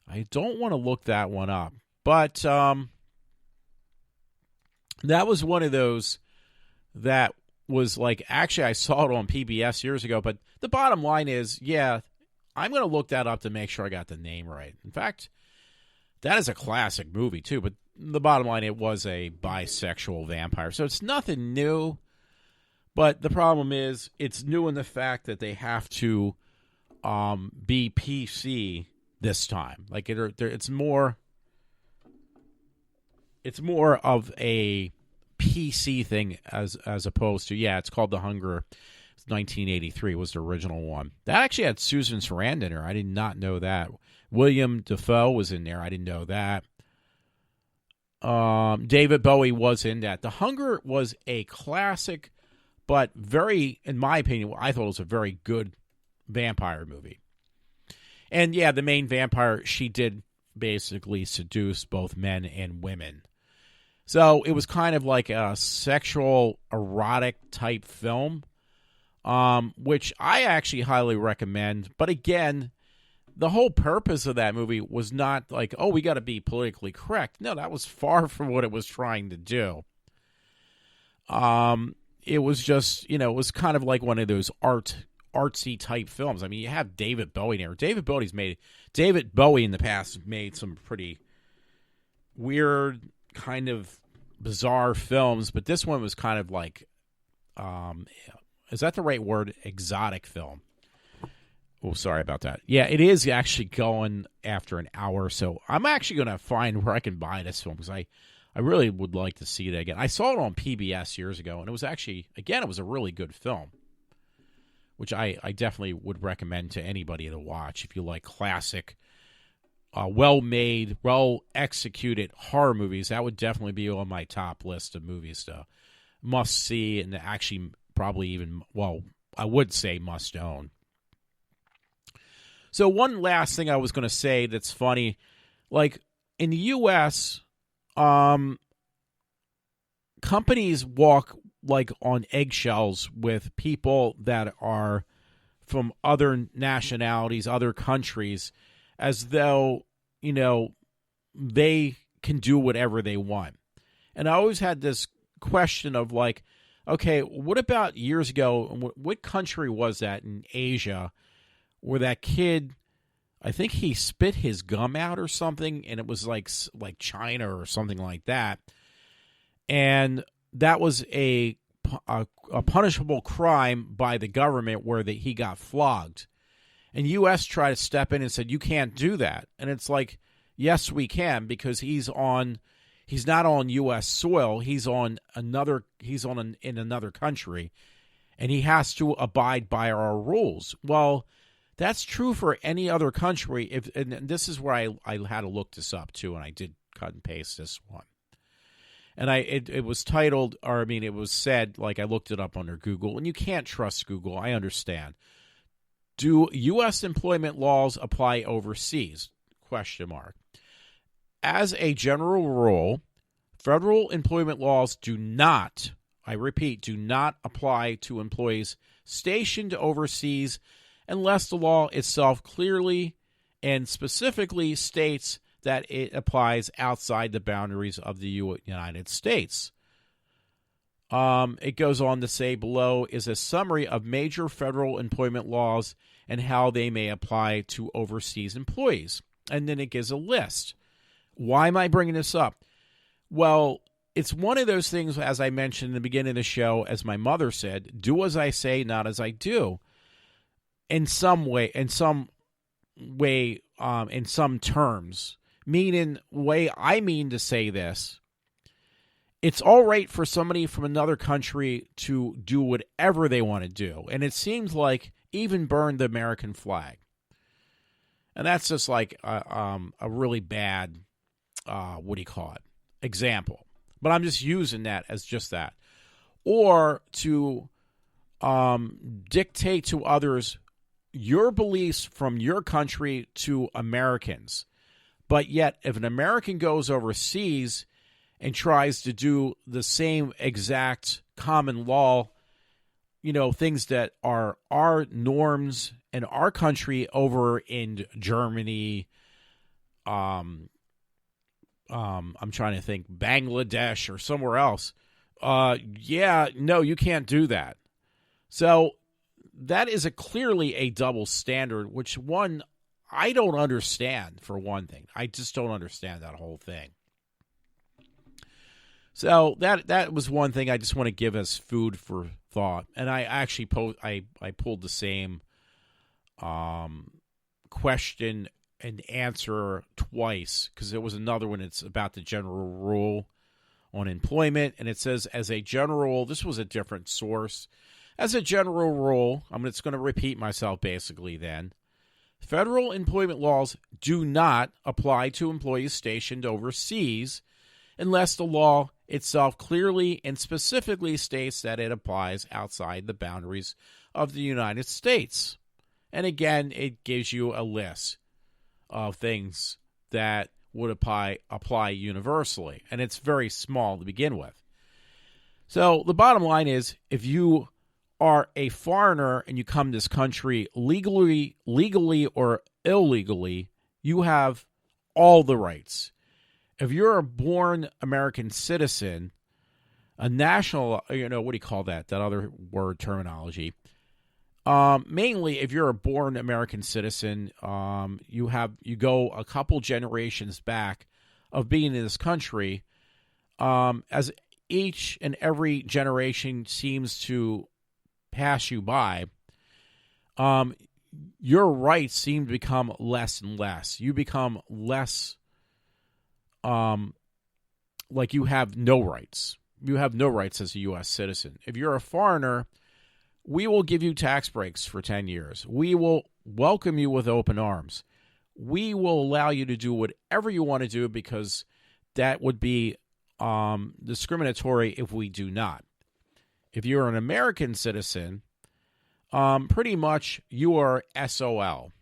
I don't want to look that one up. But that was one of those that was like, actually I saw it on PBS years ago. But the bottom line is, yeah, I'm going to look that up to make sure I got the name right. In fact, that is a classic movie too. But the bottom line, it was a bisexual vampire. So it's nothing new. But the problem is, it's new in the fact that they have to be PC this time. Like it's more of a PC thing as opposed to, yeah, it's called The Hunger. It's 1983 was the original one. That actually had Susan Sarandon in her. I did not know that. William Dafoe was in there. I didn't know that. David Bowie was in that. The Hunger was a classic, but very, in my opinion, I thought it was a very good vampire movie. And yeah, the main vampire, she did basically seduce both men and women. So it was kind of like a sexual, erotic type film, which I actually highly recommend. But again, the whole purpose of that movie was not like, oh, we got to be politically correct. No, that was far from what it was trying to do. It was just, it was kind of like one of those artsy type films. I mean, you have David Bowie there. David Bowie in the past made some pretty weird, kind of bizarre films, but this one was kind of like, is that the right word? Exotic film. Oh, sorry about that. Yeah, it is actually going after an hour, so I'm actually going to find where I can buy this film, because I really would like to see it again. I saw it on PBS years ago, and it was actually, again, it was a really good film, which I definitely would recommend to anybody to watch if you like classic, well-made, well-executed horror movies. That would definitely be on my top list of movies to must-see, and actually probably even, well, I would say must-own. So one last thing I was going to say that's funny, like in the U.S., companies walk like on eggshells with people that are from other nationalities, other countries, as though, they can do whatever they want. And I always had this question of like, okay, what about years ago, what country was that in Asia where that kid, I think he spit his gum out or something, and it was like China or something like that. And that was a punishable crime by the government where he got flogged. And U.S. tried to step in and said, you can't do that. And it's like, yes, we can, because he's not on U.S. soil. He's in another country, and he has to abide by our rules. Well, that's true for any other country. And this is where I had to look this up too, and I did cut and paste this one. And it was titled, it was said, like I looked it up under Google, and you can't trust Google. I understand. Do U.S. employment laws apply overseas? ? As a general rule, federal employment laws do not, I repeat, do not apply to employees stationed overseas unless the law itself clearly and specifically states that it applies outside the boundaries of the United States. It goes on to say below is a summary of major federal employment laws and how they may apply to overseas employees. And then it gives a list. Why am I bringing this up? Well, it's one of those things, as I mentioned in the beginning of the show, as my mother said, do as I say, not as I do. In some terms. Meaning, way I mean to say this, it's all right for somebody from another country to do whatever they want to do. And it seems like even burn the American flag. And that's just like a really bad, example. But I'm just using that as just that. Or to dictate to others your beliefs from your country to Americans. But yet, if an American goes overseas and tries to do the same exact common law, things that are our norms in our country over in Germany, I'm trying to think, Bangladesh or somewhere else. No, you can't do that. So that is clearly a double standard, which I don't understand, for one thing. I just don't understand that whole thing. So that was one thing I just want to give as food for thought. And I actually I pulled the same question and answer twice, because there was another one. It's about the general rule on employment, and it says, as a general rule, this was a different source. As a general rule, I'm just going to repeat myself basically then. Federal employment laws do not apply to employees stationed overseas unless the law itself clearly and specifically states that it applies outside the boundaries of the United States. And again, it gives you a list of things that would apply universally. And it's very small to begin with. So the bottom line is, if you are a foreigner and you come to this country legally or illegally, you have all the rights. If you're a born American citizen, a national, what do you call that? That other word terminology. Mainly, if you're a born American citizen, you go a couple generations back of being in this country. As each and every generation seems to pass you by, your rights seem to become less and less. You become less, like you have no rights. You have no rights as a U.S. citizen. If you're a foreigner, we will give you tax breaks for 10 years. We will welcome you with open arms. We will allow you to do whatever you want to do, because that would be discriminatory if we do not. If you're an American citizen, pretty much you are SOL.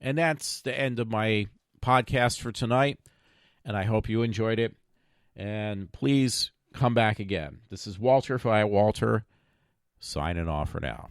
And that's the end of my podcast for tonight. And I hope you enjoyed it. And please come back again. This is Walter for iWalter, signing off for now.